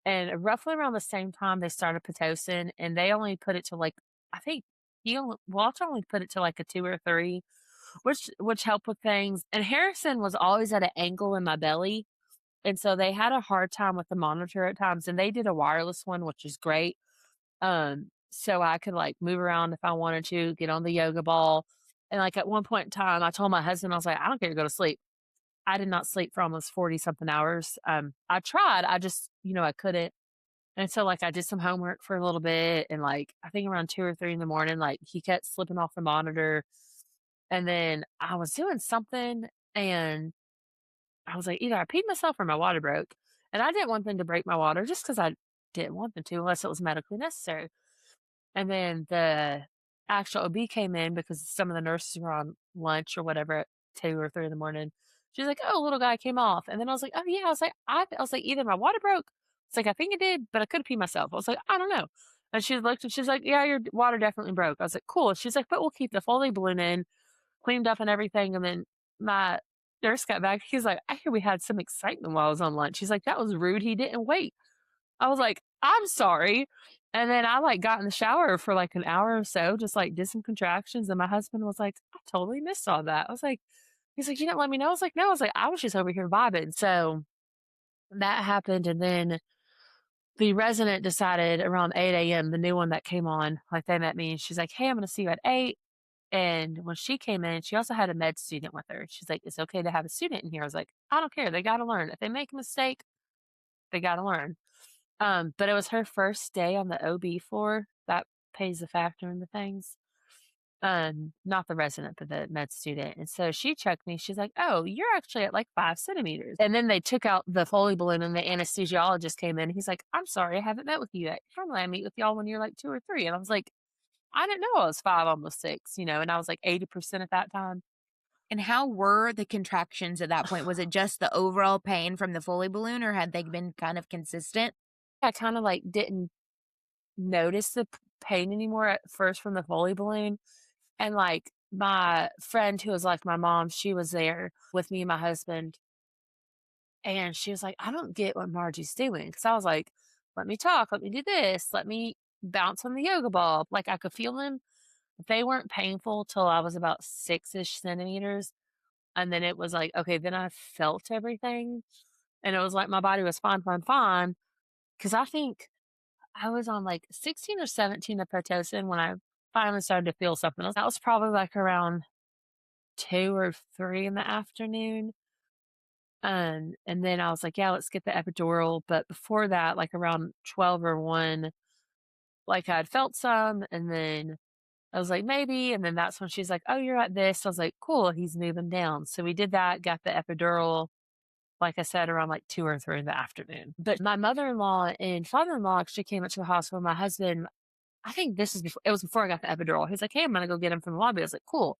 Speaker 2: and roughly around the same time they started Pitocin, and they only put it to, like, I think Walter only put it to, like, a 2 or 3, which helped with things, and Harrison was always at an angle in my belly, and so they had a hard time with the monitor at times, and they did a wireless one, which is great, so I could, like, move around if I wanted to, get on the yoga ball, and, like, at one point in time, I told my husband, I was like, "I don't care to go to sleep." I did not sleep for almost 40 something hours. I tried, I just, I couldn't. And so, like, I did some homework for a little bit, and, like, I think around 2 or 3 in the morning, like, he kept slipping off the monitor, and then I was doing something, and I was like, either I peed myself or my water broke, and I didn't want them to break my water just because I didn't want them to unless it was medically necessary. And then the actual OB came in because some of the nurses were on lunch or whatever at 2 or 3 in the morning. She's like, "Oh, little guy came off." And then I was like, "Oh, yeah." I was like, "Either my water broke." It's like, "I think it did, but I could have peed myself." I was like, "I don't know." And she looked and she's like, "Yeah, your water definitely broke." I was like, "Cool." She's like, "But we'll keep the Foley balloon in, cleaned up and everything." And then my nurse got back. He's like, "I hear we had some excitement while I was on lunch." He's like, "That was rude. He didn't wait." I was like, "I'm sorry." And then I, like, got in the shower for, like, an hour or so, just, like, did some contractions, and my husband was like, "I totally missed all that." I was like he's like, "You didn't let me know?" I was like, "No." I was like, "I was just over here vibing." So, that happened, and then the resident decided around 8 a.m., the new one that came on, like, they met me, and she's like, "Hey, I'm gonna see you at 8." And when she came in, she also had a med student with her. She's like, "It's okay to have a student in here." I was like, "I don't care. They gotta learn. If they make a mistake, they gotta learn." But it was her first day on the OB floor. That plays a factor into things. Not the resident, but the med student. And so she checked me. She's like, "Oh, you're actually at like 5 centimeters." And then they took out the Foley balloon, and the anesthesiologist came in. He's like, "I'm sorry, I haven't met with you yet. Normally I meet with y'all when you're like 2 or 3." And I was like, "I didn't know I was 5, almost 6, and I was like 80% at that time."
Speaker 1: And how were the contractions at that point? Was it just the overall pain from the Foley balloon, or had they been kind of consistent?
Speaker 2: I kind of like didn't notice the pain anymore at first from the Foley balloon. And, like, my friend who was like my mom, she was there with me and my husband, and she was like, "I don't get what Margie's doing." Because I was like, "Let me talk, let me do this, let me bounce on the yoga ball." Like, I could feel them. They weren't painful till I was about 6-ish centimeters, and then it was like, okay, then I felt everything. And it was like my body was fine, fine, fine. Cause I think I was on like 16 or 17 of Pitocin when I finally started to feel something else. That was probably like around 2 or 3 in the afternoon. And then I was like, yeah, let's get the epidural. But before that, like around 12 or 1, like I'd felt some, and then I was like, maybe. And then that's when she's like, oh, you're at this. I was like, cool, he's moving down. So we did that, got the epidural, like I said, around like 2 or 3 in the afternoon. But my mother-in-law and father-in-law actually came up to the hospital. My husband, I think this is before, it was before I got the epidural. He's like, hey, I'm going to go get him from the lobby. I was like, cool.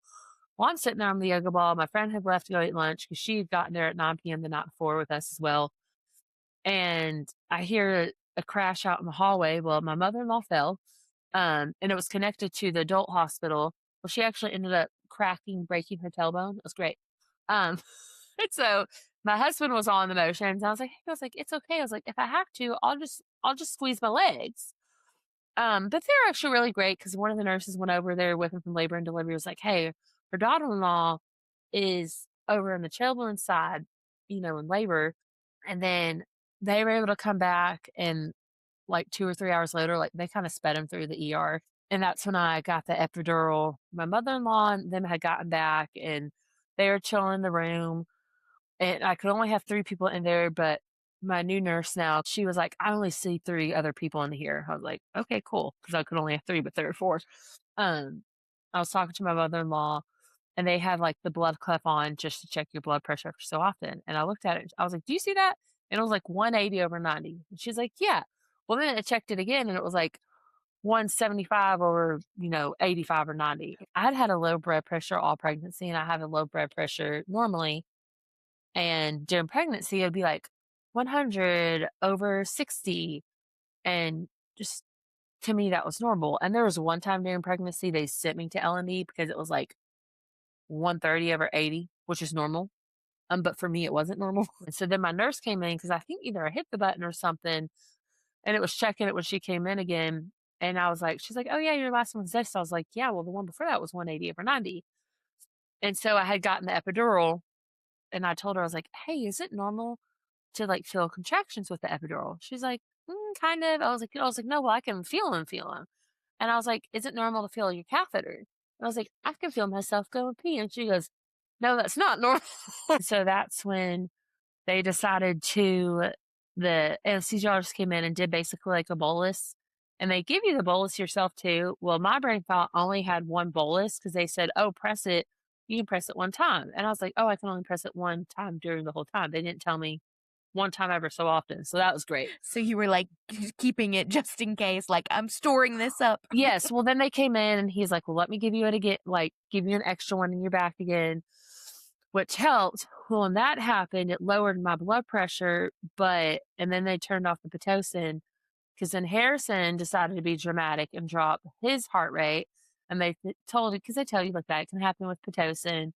Speaker 2: Well, I'm sitting there on the yoga ball. My friend had left to go eat lunch because she had gotten there at 9 p.m. the night before with us as well. And I hear a crash out in the hallway. Well, my mother-in-law fell, and it was connected to the adult hospital. Well, she actually ended up breaking her tailbone. It was great. Um, and so my husband was on the motions. I was like, it's okay. I was like, if I have to, I'll just squeeze my legs. But they're actually really great because one of the nurses went over there with him from labor and delivery. Was like, hey, her daughter-in-law is over on the children's side, in labor. And then they were able to come back, and like 2 or 3 hours later, like they kind of sped him through the ER. And that's when I got the epidural. My mother-in-law and them had gotten back, and they were chilling in the room. And I could only have 3 people in there, but my new nurse now, she was like, I only see 3 other people in here. I was like, okay, cool. Cause I could only have 3, but there were 4. Um, I was talking to my mother-in-law, and they had like the blood clef on just to check your blood pressure every so often. And I looked at it. I was like, do you see that? And it was like 180 over 90. And she's like, yeah. Well, then I checked it again, and it was like 175 over, 85 or 90. I had had a low blood pressure all pregnancy, and I have a low blood pressure normally. And during pregnancy, it'd be like 100 over 60. And just to me, that was normal. And there was one time during pregnancy, they sent me to L&D because it was like 130 over 80, which is normal. But for me, it wasn't normal. And so then my nurse came in because I think either I hit the button or something, and it was checking it when she came in again. And I was like, she's like, oh, yeah, your last one's this. I was like, yeah, well, the one before that was 180 over 90. And so I had gotten the epidural, and I told her, I was like, hey, is it normal to like feel contractions with the epidural? She's like, kind of. I was like, no, well, I can feel them. And I was like, is it normal to feel your catheter? And I was like, I can feel myself go and pee. And she goes, no, that's not normal. So that's when they decided the anesthesiologist came in and did basically like a bolus. And they give you the bolus yourself too. Well, my brain thought I only had one bolus because they said, oh, press it. You can press it one time. And I was like, oh, I can only press it one time during the whole time. They didn't tell me one time ever so often. So that was great.
Speaker 1: So you were like keeping it just in case, like, I'm storing this up.
Speaker 2: Yes. Well, then they came in, and he's like, well, let me give you it again, like give you an extra one in your back again, which helped. Well, when that happened, it lowered my blood pressure, and then they turned off the Pitocin because then Harrison decided to be dramatic and drop his heart rate. And they told it, because they tell you like that, it can happen with Pitocin.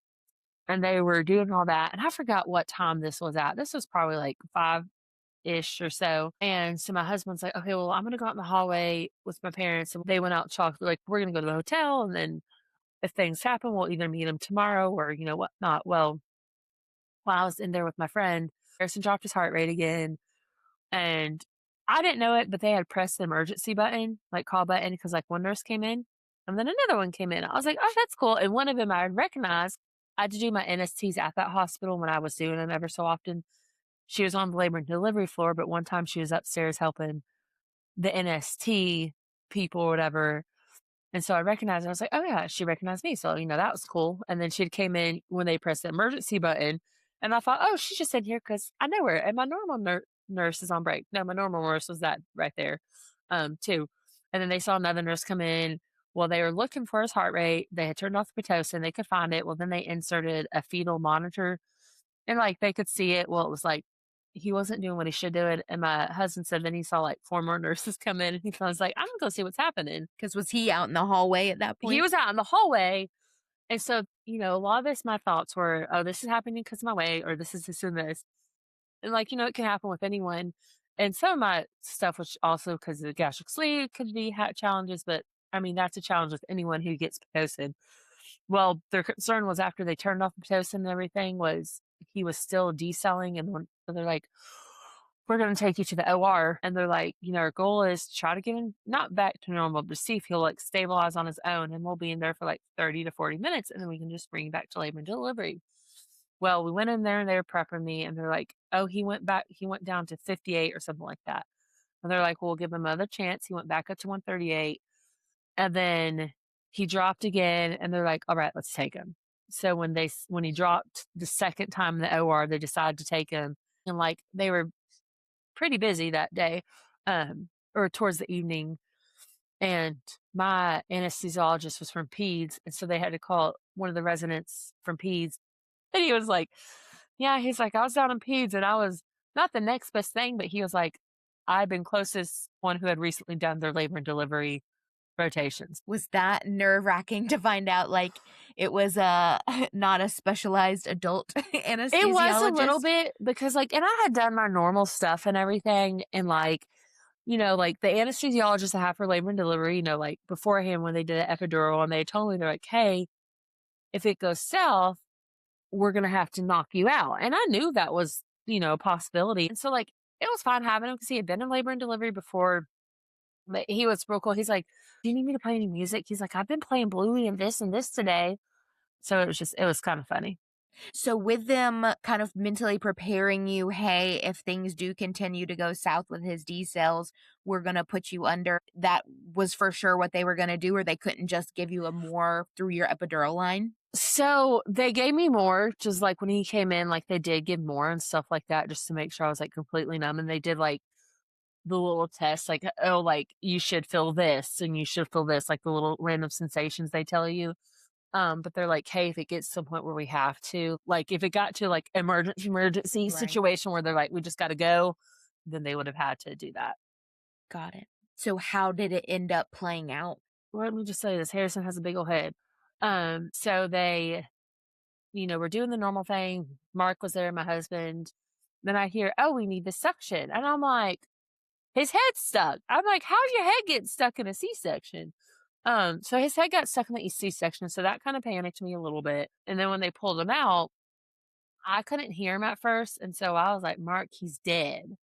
Speaker 2: And they were doing all that. And I forgot what time this was at. This was probably like 5-ish or so. And so my husband's like, okay, well, I'm going to go out in the hallway with my parents. And they went out and talked. Like, we're going to go to the hotel. And then if things happen, we'll either meet them tomorrow or, whatnot. Well, while I was in there with my friend, Harrison dropped his heart rate again. And I didn't know it, but they had pressed the emergency button, like call button, because like one nurse came in and then another one came in. I was like, oh, that's cool. And one of them I had recognized. I had to do my NSTs at that hospital when I was doing them ever so often. She was on the labor and delivery floor, but one time she was upstairs helping the NST people or whatever. And so I recognized her. I was like, oh, yeah, she recognized me. So, that was cool. And then she came in when they pressed the emergency button. And I thought, oh, she's just in here because I know her. And my normal nurse is on break. No, my normal nurse was that right there, too. And then they saw another nurse come in. Well, they were looking for his heart rate. They had turned off the Pitocin. They could find it. Well, then they inserted a fetal monitor, and like they could see it. Well, it was like he wasn't doing what he should do it. And my husband said then he saw like 4 more nurses come in, and he was like, I'm gonna go see what's happening.
Speaker 1: Because was he out in the hallway at that point?
Speaker 2: He was out in the hallway. And so, a lot of this, my thoughts were, oh, this is happening because of my weight, or this is this and this. And like, it can happen with anyone. And some of my stuff was also because of the gastric sleeve could be challenges, but I mean, that's a challenge with anyone who gets Pitocin. Well, their concern was after they turned off the Pitocin and everything was he was still decelling, and so they're like, "We're gonna take you to the OR," and they're like, "Our goal is to try to get him not back to normal, but see if he'll, like, stabilize on his own, and we'll be in there for, like, 30 to 40 minutes, and then we can just bring you back to labor and delivery." Well, we went in there, and they were prepping me, and they're like, "Oh, he went down to 58," or something like that, and they're like, "We'll give him another chance." He went back up to 138, and then he dropped again, and they're like, "Alright, let's take him." So when he dropped the second time in the OR, they decided to take him, and, like, they were pretty busy that day, or towards the evening, and my anesthesiologist was from peds, and so they had to call one of the residents from peds, and he was like, "Yeah," he's like, "I was down in peds, and I was not the next best thing," but he was like, "I've been closest one who had recently done their labor and delivery rotations."
Speaker 1: Was that nerve-wracking to find out, like, it was a not a specialized adult
Speaker 2: It was a little
Speaker 1: anesthesiologist?
Speaker 2: bit because, like, and I had done my normal stuff and everything, and, like, like, the anesthesiologist I have for labor and delivery, like, beforehand when they did an epidural, and they told me, they're like, "Hey, if it goes south, we're gonna have to knock you out." And I knew that was, a possibility. And so, like, it was fine having him because he had been in labor and delivery before, but he was real cool. He's like, "Do you need me to play any music?" He's like, "I've been playing Bluey and this today." So it was kind of funny.
Speaker 1: So with them kind of mentally preparing you, "Hey, if things do continue to go south with his D cells, we're gonna put you under," that was for sure what they were gonna do, or they couldn't just give you a more through your epidural line?
Speaker 2: So they gave me more, just like when he came in, like they did give more and stuff like that, just to make sure I was like completely numb. And they did like the little test, like, oh, like you should feel this and you should feel this, like the little random sensations they tell you. But they're like, hey, if it gets to a point where we have to, like, if it got to like emergency
Speaker 1: Right.
Speaker 2: situation where they're like, we just got to go, then they would have had to do that.
Speaker 1: Got it. So how did it end up playing out?
Speaker 2: Well, let me just say this: Harrison has a big old head. So they, we're doing the normal thing. Mark was there, my husband. Then I hear, oh, we need the suction, and I'm like, his head's stuck. I'm like, how's your head get stuck in a C-section? So his head got stuck in the C-section, so that kind of panicked me a little bit. And then when they pulled him out, I couldn't hear him at first, and so I was like, "Mark, he's dead."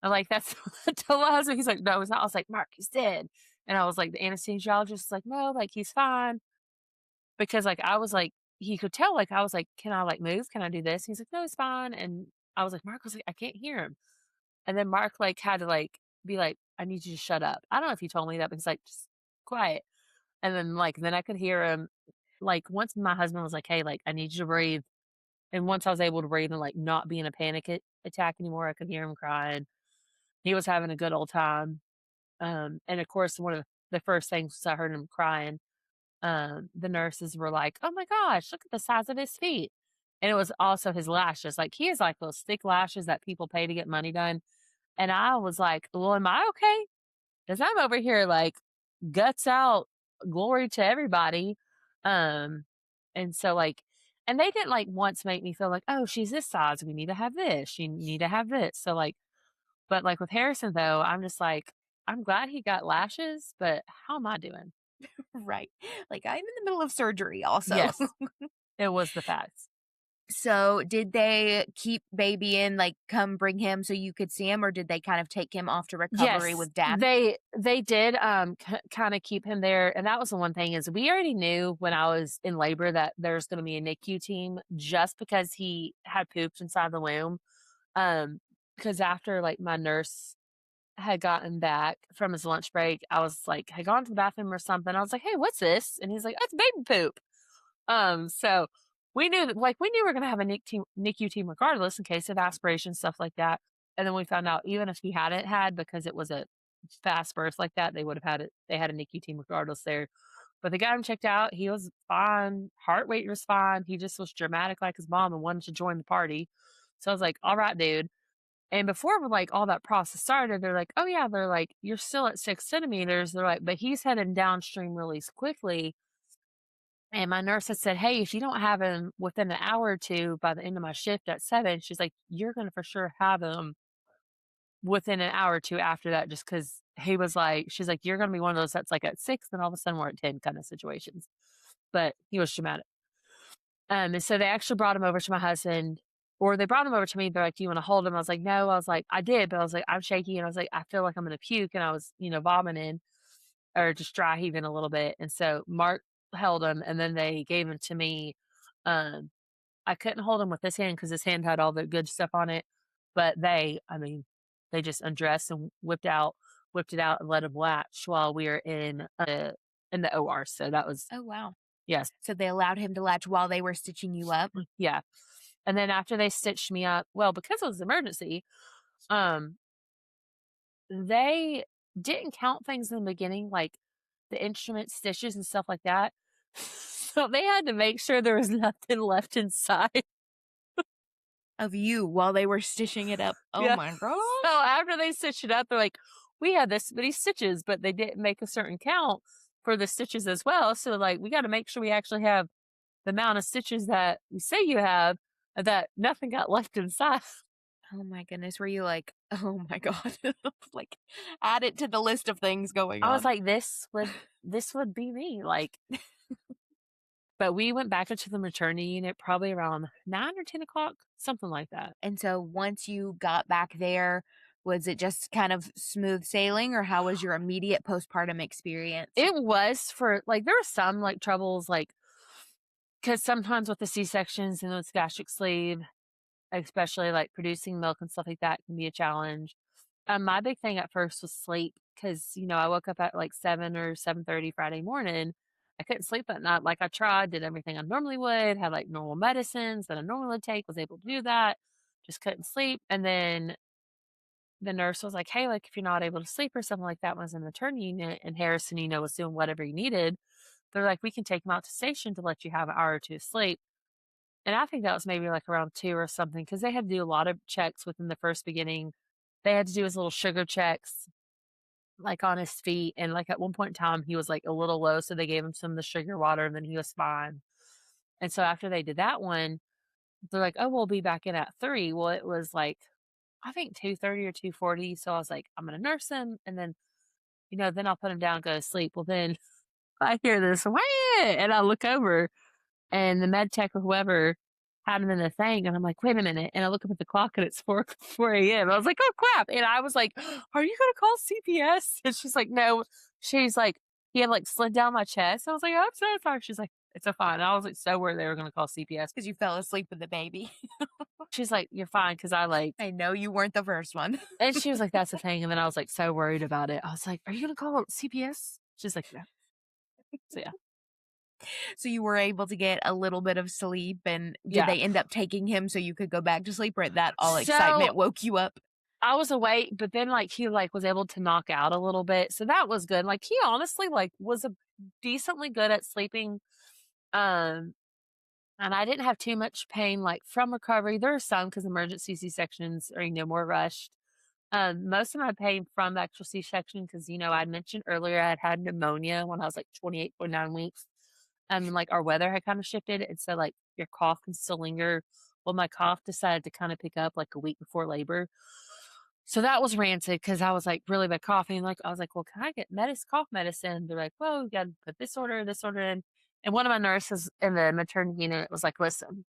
Speaker 2: I'm like, "That's" I told my husband. He's like, "No, he's not." I was like, "Mark, he's dead." And I was like, the anesthesiologist was like, "No, like he's fine," because like I was like, he could tell. Like I was like, "Can I like move? Can I do this?" He's like, "No, he's fine." And I was like, Mark was like, "I can't hear him." And then Mark like had to like be like, "I need you to shut up." I don't know if he told me that, but he's like, "Just quiet." And then I could hear him. Like once my husband was like, "Hey, like I need you to breathe." And once I was able to breathe and, like, not be in a panic attack anymore, I could hear him crying. He was having a good old time. And of course, one of the first things was I heard him crying, the nurses were like, "Oh my gosh, look at the size of his feet." And it was also his lashes. Like, he has, like, those thick lashes that people pay to get money done. And I was like, "Well, am I okay? 'Cause I'm over here, like, guts out, glory to everybody." Um, and so, like, and they didn't, like, once make me feel like, "Oh, she's this size, we need to have this, you need to have this." So, like, but, like, with Harrison, though, I'm just like, I'm glad he got lashes, but how am I doing?
Speaker 1: Right. Like, I'm in the middle of surgery also.
Speaker 2: Yes, it was the facts.
Speaker 1: So, did they keep baby in, like, come bring him so you could see him, or did they kind of take him off to recovery
Speaker 2: Yes,
Speaker 1: with dad?
Speaker 2: they did, kinda keep him there, and that was the one thing is we already knew when I was in labor that there's gonna be a NICU team just because he had pooped inside the womb. Um, because after, like, my nurse had gotten back from his lunch break, I was, like, had gone to the bathroom or something. I was like, "Hey, what's this?" And he's like, "That's baby poop." So we knew that, like, we knew we were gonna have a NICU team regardless in case of aspiration, stuff like that. And then we found out even if he hadn't had, because it was a fast birth like that, they would have had it. They had a NICU team regardless there. But they got him checked out. He was fine. Heart rate was fine. He just was dramatic like his mom and wanted to join the party. So I was like, all right, dude. And before like all that process started, they're like, oh yeah, they're like, you're still at 6 centimeters. They're like, but he's heading downstream really quickly. And my nurse had said, hey, if you don't have him within an hour or two by the end of my shift at 7, she's like, you're going to for sure have him within an hour or two after that, just because he was like, she's like, you're going to be one of those that's like at 6, then all of a sudden we're at 10 kind of situations. But he was traumatic. And so they actually brought him over to my husband. Or they brought him over to me. They're like, "Do you wanna hold him?" I was like, "No." I was like, "I did," but I was like, "I'm shaky," and I was like, "I feel like I'm gonna puke," and I was, vomiting or just dry heaving a little bit, and so Mark held him, and then they gave him to me. Um, I couldn't hold him with this hand because his hand had all the good stuff on it, but they just undressed and whipped it out and let him latch while we were in the OR, so that was
Speaker 1: Oh, wow.
Speaker 2: yes.
Speaker 1: So they allowed him to latch while they were stitching you up?
Speaker 2: Yeah. And then after they stitched me up, well, because it was an emergency, um, they didn't count things in the beginning, like the instrument stitches and stuff like that. So they had to make sure there was nothing left inside.
Speaker 1: Of you while they were stitching it up. Oh
Speaker 2: Yeah.
Speaker 1: my
Speaker 2: So
Speaker 1: gosh.
Speaker 2: after they stitched it up, they're like, we had this many stitches, but they didn't make a certain count for the stitches as well. So like we got to make sure we actually have the amount of stitches that we say you have, and that nothing got left inside.
Speaker 1: Oh my goodness. Were you like, "Oh my god." Like, add it to the list of things going
Speaker 2: I was
Speaker 1: on.
Speaker 2: like, this would be me. Like, but we went back into the maternity unit probably around 9 or 10 o'clock, something like that.
Speaker 1: And so once you got back there, was it just kind of smooth sailing, or how was your immediate postpartum experience?
Speaker 2: It was for like there were some like troubles, like because sometimes with the C sections and with gastric sleeve, especially like producing milk and stuff like that, can be a challenge. My big thing at first was sleep because, I woke up at like 7 or 7:30 Friday morning. I couldn't sleep that night. Like I tried, did everything I normally would, had like normal medicines that I normally would take, was able to do that, just couldn't sleep. And then the nurse was like, "Hey, like if you're not able to sleep or something like that," when I was in the maternity unit and Harrison, was doing whatever he needed, they're like, "We can take him out to station to let you have an hour or two of sleep." And I think that was maybe like around 2 or something because they had to do a lot of checks within the first beginning. They had to do his little sugar checks, like, on his feet, and, like, at one point in time, he was, like, a little low, so they gave him some of the sugar water, and then he was fine. And so after they did that one, they're like, "Oh, we'll be back in at 3." Well, it was, like, I think 2:30 or 2:40, so I was like, "I'm gonna nurse him, and then, then I'll put him down and go to sleep." Well, then I hear this, "Wah!" And I look over and the med tech or whoever had him in the thing, and I'm like, "Wait a minute," and I look up at the clock, and it's 4 AM. I was like, "Oh, crap," and I was like, "Are you gonna call CPS?" And she's like, "No." She's like, he had, like, slid down my chest. I was like, "I'm so sorry." She's like, "It's a fine." And I was, like, so worried they were gonna call CPS.
Speaker 1: Because you fell asleep with the baby.
Speaker 2: She's like, "You're fine," because I, like
Speaker 1: I know you weren't the first one.
Speaker 2: and she was like, "That's the thing," and then I was, like, so worried about it. I was like, "Are you gonna call CPS?" She's like, "No." So, yeah.
Speaker 1: So you were able to get a little bit of sleep, and did
Speaker 2: Yeah.
Speaker 1: they end up taking him so you could go back to sleep, or that all
Speaker 2: So
Speaker 1: excitement woke you up?
Speaker 2: I was awake, but then, like, he, like, was able to knock out a little bit, so that was good. Like, he honestly, like, was a decently good at sleeping, um, and I didn't have too much pain, like, from recovery. There are some because emergency C-sections are, more rushed. Most of my pain from the actual C-section, because I had mentioned earlier I had had pneumonia when I was, like, 28.9 weeks, and, like, our weather had kinda shifted, and so, like, your cough can still linger. Well, my cough decided to kinda pick up, like, a week before labor. So that was rancid because I was, like, really bad coughing, like, I was like, "Well, can I get cough medicine?" They're like, "Well, you gotta put this order in." And one of my nurses in the maternity unit was like, "Listen,"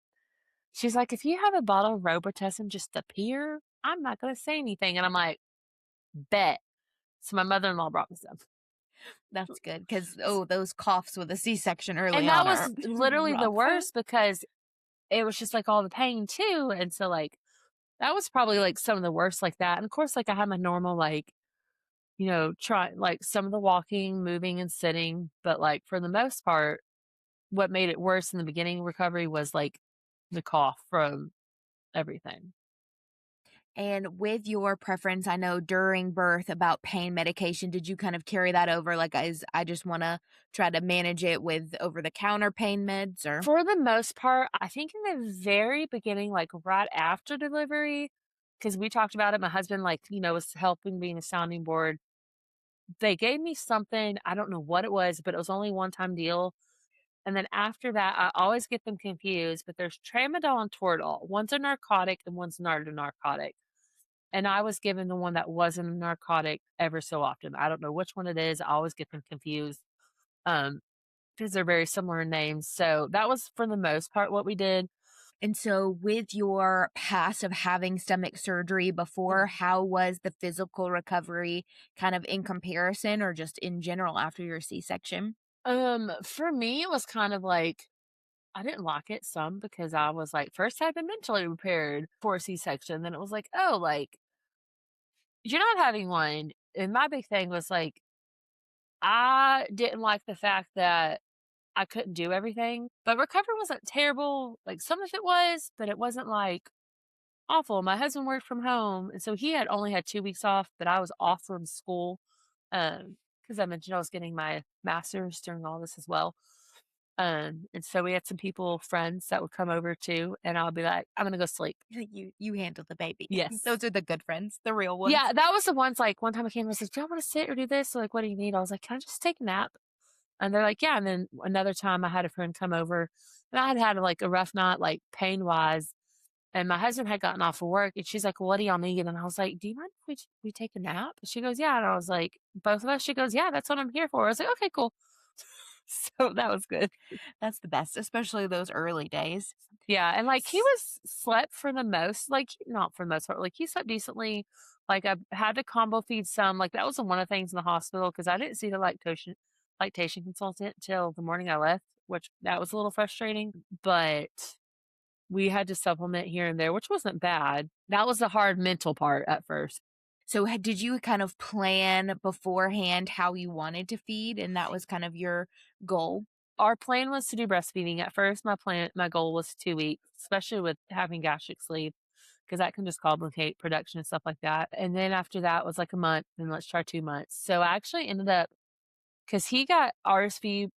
Speaker 2: she's like, "If you have a bottle of Robitussin just appear, I'm not gonna say anything." And I'm like, "Bet." So my mother-in-law brought me some.
Speaker 1: That's good because, oh, those coughs with a C-section early
Speaker 2: And that
Speaker 1: on
Speaker 2: was
Speaker 1: are
Speaker 2: literally the
Speaker 1: rough.
Speaker 2: worst because it was just, like, all the pain too, and so, like, that was probably, like, some of the worst like that. And of course, like, I had my normal, like, try like some of the walking, moving, and sitting, but, like, for the most part, what made it worse in the beginning recovery was, like, the cough from everything.
Speaker 1: And with your preference, I know during birth about pain medication, did you kind of carry that over? Like, I just want to try to manage it with over the counter pain meds, or?
Speaker 2: For the most part, I think in the very beginning, like, right after delivery, because we talked about it, my husband, like, was helping being a sounding board. They gave me something, I don't know what it was, but it was only one-time deal, and then after that, I always get them confused, but there's tramadol and Toradol. One's a narcotic and one's not a narcotic. And I was given the one that wasn't a narcotic ever so often. I don't know which one it is. I always get them confused, because they're very similar in names. So that was for the most part what we did.
Speaker 1: And so, with your past of having stomach surgery before,
Speaker 2: Mhm.
Speaker 1: how was the physical recovery kind of in comparison or just in general after your C section?
Speaker 2: For me, it was kind of like I didn't like it some because I was like, first I had been mentally prepared for a C-section. Then it was like, oh, like you're not having one. And my big thing was like, I didn't like the fact that I couldn't do everything, but recovery wasn't terrible. Like some of it was, but it wasn't like awful. My husband worked from home, and so he had only had 2 weeks off, but I was off from school. Because I mentioned I was getting my master's during all this as well. And so we had some people, friends that would come over too, and I'll be like, I'm gonna go sleep.
Speaker 1: You handle the baby.
Speaker 2: Yes.
Speaker 1: Those are the good friends, the real ones.
Speaker 2: Yeah, that was the ones like one time I came and I said, do y'all want to sit or do this? So like, what do you need? I was like, can I just take a nap? And they're like, yeah. And then another time I had a friend come over and I had had like a rough night, like pain wise. And my husband had gotten off of work and she's like, well, what do y'all need? And I was like, do you mind if we take a nap? And she goes, yeah. And I was like, both of us? She goes, yeah, that's what I'm here for. I was like, okay, cool. So that was good.
Speaker 1: That's the best, especially those early days.
Speaker 2: Yeah, and, like, he was slept for the most like, not for the most part, like, he slept decently, like, I had to combo feed some, like, that was one of the things in the hospital because I didn't see the lactation consultant till the morning I left, which that was a little frustrating, but we had to supplement here and there, which wasn't bad. That was the hard mental part at first.
Speaker 1: So, did you kind of plan beforehand how you wanted to feed, and that was kind of your goal?
Speaker 2: Our plan was to do breastfeeding. At first, my goal was 2 weeks, especially with having gastric sleeve, because that can just complicate production and stuff like that. And then after that was like a month, and let's try 2 months. So I actually ended up because he got RSV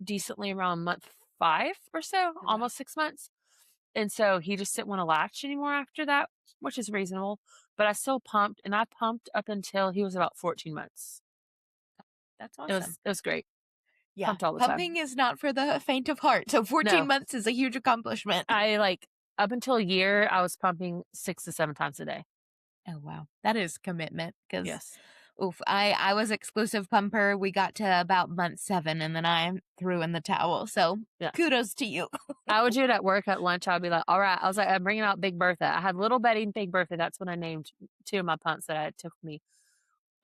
Speaker 2: decently around month 5 or so,
Speaker 1: Oh, wow.
Speaker 2: almost 6 months. And so he just didn't wanna latch anymore after that, which is reasonable, but I still pumped, and I pumped up until he was about 14 months.
Speaker 1: That's
Speaker 2: It
Speaker 1: awesome.
Speaker 2: was it was great.
Speaker 1: Yeah.
Speaker 2: Pumped all the time.
Speaker 1: Pumping is not for the faint of heart. So, 14
Speaker 2: No,
Speaker 1: months is a huge accomplishment.
Speaker 2: I, like up until a year, I was pumping 6 to 7 times a day.
Speaker 1: Oh, wow. That is commitment because,
Speaker 2: Yes.
Speaker 1: oof, I was exclusive pumper. We got to about month 7 and then I threw in the towel. So,
Speaker 2: Yeah.
Speaker 1: kudos to you.
Speaker 2: I would do it at work at lunch. I'd be like, "All right." I was like, "I'm bringing out Big Bertha." I had Little Betty and Big Bertha. That's what I named 2 of my punts that I took with me.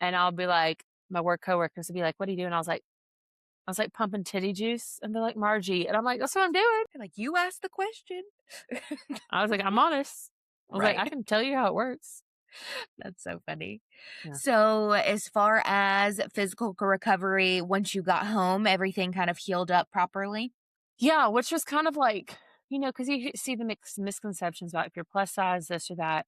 Speaker 2: And I'll be like, my work coworkers would be like, "What are you doing?" I was like, "Pumping titty juice." And they're like, "Margie." And I'm like, "That's what I'm doing."
Speaker 1: Like, you asked the question.
Speaker 2: I was like, "I'm honest." I was like,
Speaker 1: Right.
Speaker 2: "I can tell you how it works."
Speaker 1: That's so funny.
Speaker 2: Yeah.
Speaker 1: So, as far as physical recovery, once you got home, everything kind of healed up properly?
Speaker 2: Yeah, which was kind of like, because you see the misconceptions about if you're plus size, this or that,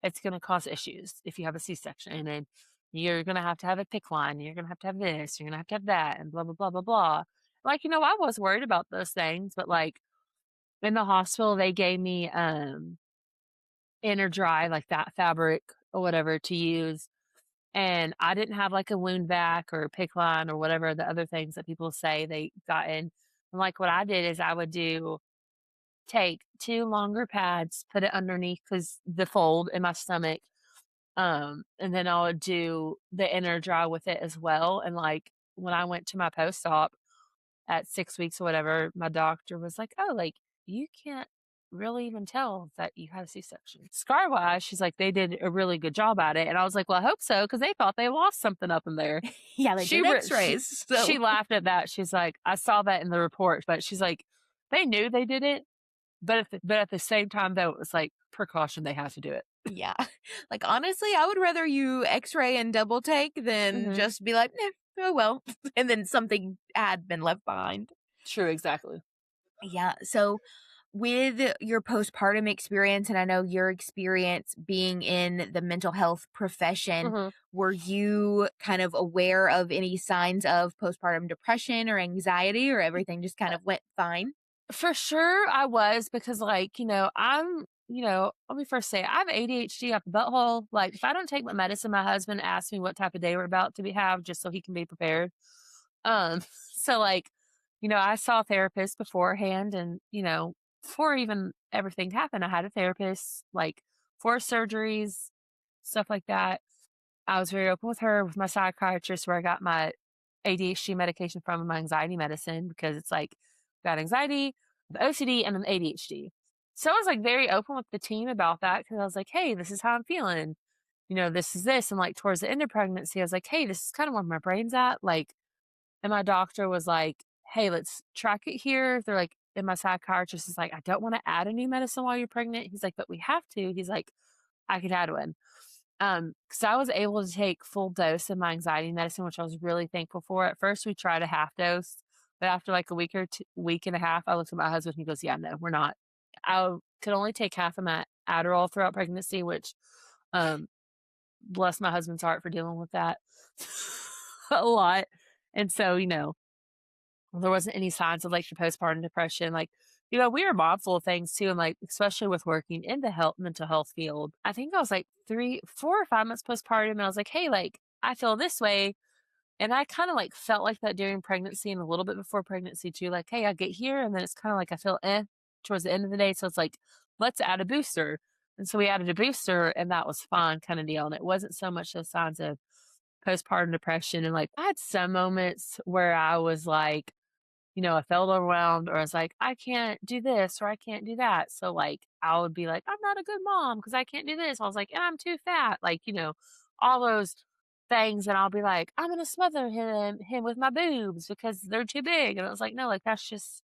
Speaker 2: it's gonna cause issues if you have a C-section, and then you're gonna have a PICC line, you're gonna have this, you're gonna have that, and blah, blah, blah, blah, blah. Like, I was worried about those things, but, like, in the hospital, they gave me, Inner Dry, like that fabric or whatever to use, and I didn't have, like, a wound vac or a PICC line or whatever the other things that people say they got in. And, like, what I did is I would take 2 longer pads, put it underneath because the fold in my stomach, and then I would do the Inner Dry with it as well, and, like, when I went to my post-op at 6 weeks or whatever, my doctor was like, "Oh, like, you can't really even tell that you had a C-section." Scar-wise, she's like, "They did a really good job at it," and I was like, "Well, I hope so, because they thought they lost something up in there."
Speaker 1: Yeah, they
Speaker 2: She
Speaker 1: did
Speaker 2: re
Speaker 1: x-rays.
Speaker 2: she
Speaker 1: So,
Speaker 2: laughed at that, she's like, "I saw that in the report," but she's like, "They knew they did it, but at the same time, though, it was, like, precaution, they had to do it."
Speaker 1: yeah. Like, honestly, I would rather you x-ray and double take than
Speaker 2: Mhm.
Speaker 1: just be like, oh, well. And then something had been left behind.
Speaker 2: True, exactly.
Speaker 1: Yeah. So, with your postpartum experience, and I know your experience being in the mental health profession,
Speaker 2: Mhm.
Speaker 1: were you kind of aware of any signs of postpartum depression or anxiety, or everything just kind of went fine?
Speaker 2: For sure, I was because, like, let me first say, I have ADHD up the butthole. Like, if I don't take my medicine, my husband asks me what type of day we're about to have just so he can be prepared. So, like, I saw a therapist beforehand, and, before even everything happened, I had a therapist, like, for surgeries, stuff like that. I was very open with her, with my psychiatrist, where I got my ADHD medication from, and my anxiety medicine, because it's like, got anxiety, the OCD, and then ADHD. So I was like very open with the team about that because I was like, hey, this is how I'm feeling. This is this. And like towards the end of pregnancy, I was like, hey, this is kind of where my brain's at. Like, and my doctor was like, hey, let's track it here. They're like, and my psychiatrist is like, I don't want to add a new medicine while you're pregnant. He's like, but we have to. He's like, I could add one. Because I was able to take full dose of my anxiety medicine, which I was really thankful for. At first, we tried a half dose, but after like a week and a half, I looked at my husband. He goes, "Yeah, no, we're not." I could only take half of my Adderall throughout pregnancy, which, um, bless my husband's heart for dealing with that a lot. And so, there wasn't any signs of like the postpartum depression. Like, we were mindful of things too. And like, especially with working in the mental health field, I think I was like 4 or 5 months postpartum. And I was like, hey, like, I feel this way. And I kind of like felt like that during pregnancy and a little bit before pregnancy too. Like, hey, I get here. And then it's kind of like I feel towards the end of the day. So it's like, let's add a booster. And so we added a booster and that was fun kind of deal. And it wasn't so much those signs of postpartum depression. And like, I had some moments where I was like, I felt overwhelmed or I was like, I can't do this or I can't do that. So like I would be like, I'm not a good mom because I can't do this. I was like, and I'm too fat. Like, all those things. And I'll be like, I'm gonna smother him with my boobs because they're too big. And I was like, no, like that's just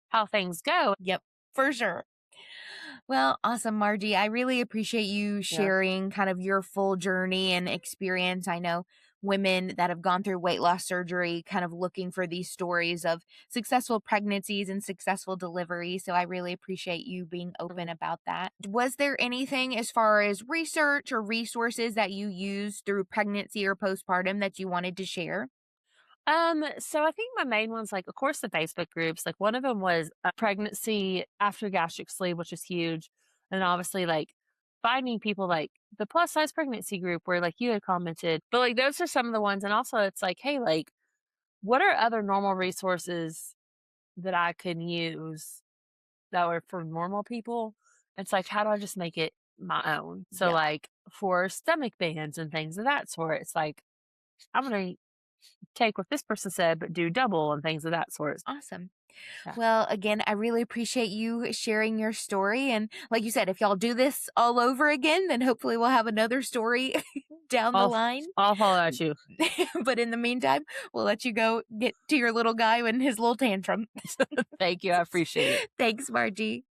Speaker 2: how things go.
Speaker 1: Yep, for sure. Well, awesome, Margie. I really appreciate you
Speaker 2: Yeah.
Speaker 1: sharing kind of your full journey and experience. I know women that have gone through weight loss surgery kind of looking for these stories of successful pregnancies and successful delivery. So I really appreciate you being open
Speaker 2: Mhm.
Speaker 1: about that. Was there anything as far as research or resources that you used through pregnancy or postpartum that you wanted to share?
Speaker 2: So I think my main ones, like, of course, the Facebook groups. Like, one of them was a pregnancy after gastric sleeve, which is huge. And obviously, like, finding people like the plus size pregnancy group where, like, you had commented. But, like, those are some of the ones. And also, it's like, hey, like, what are other normal resources that I can use that are for normal people? It's like, how do I just make it my own? So,
Speaker 1: Yep.
Speaker 2: like, for stomach bands and things of that sort, it's like, I'm going to take what this person said, but do double and things of that sort.
Speaker 1: Awesome.
Speaker 2: Yeah.
Speaker 1: Well, again, I really appreciate you sharing your story. And like you said, if y'all do this all over again, then hopefully we'll have another story down the
Speaker 2: I'll
Speaker 1: line.
Speaker 2: I'll holler at you.
Speaker 1: But in the meantime, we'll let you go get to your little guy and his little tantrum.
Speaker 2: Thank you. I appreciate it.
Speaker 1: Thanks, Margie.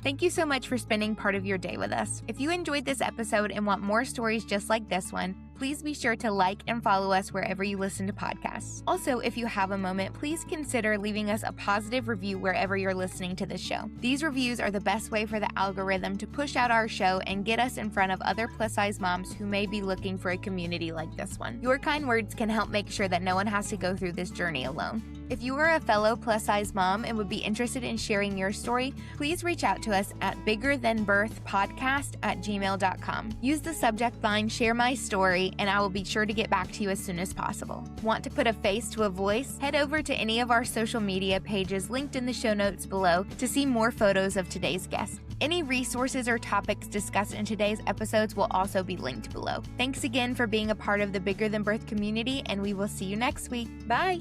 Speaker 1: Thank you so much for spending part of your day with us. If you enjoyed this episode and want more stories just like this one, please be sure to like and follow us wherever you listen to podcasts. Also, if you have a moment, please consider leaving us a positive review wherever you're listening to this show. These reviews are the best way for the algorithm to push out our show and get us in front of other plus-size moms who may be looking for a community like this one. Your kind words can help make sure that no one has to go through this journey alone. If you are a fellow plus-size mom and would be interested in sharing your story, please reach out to us at biggerthanbirthpodcast@gmail.com. Use the subject line, "Share My Story," and I will be sure to get back to you as soon as possible. Want to put a face to a voice? Head over to any of our social media pages linked in the show notes below to see more photos of today's guest. Any resources or topics discussed in today's episodes will also be linked below. Thanks again for being a part of the Bigger Than Birth community, and we will see you next week. Bye!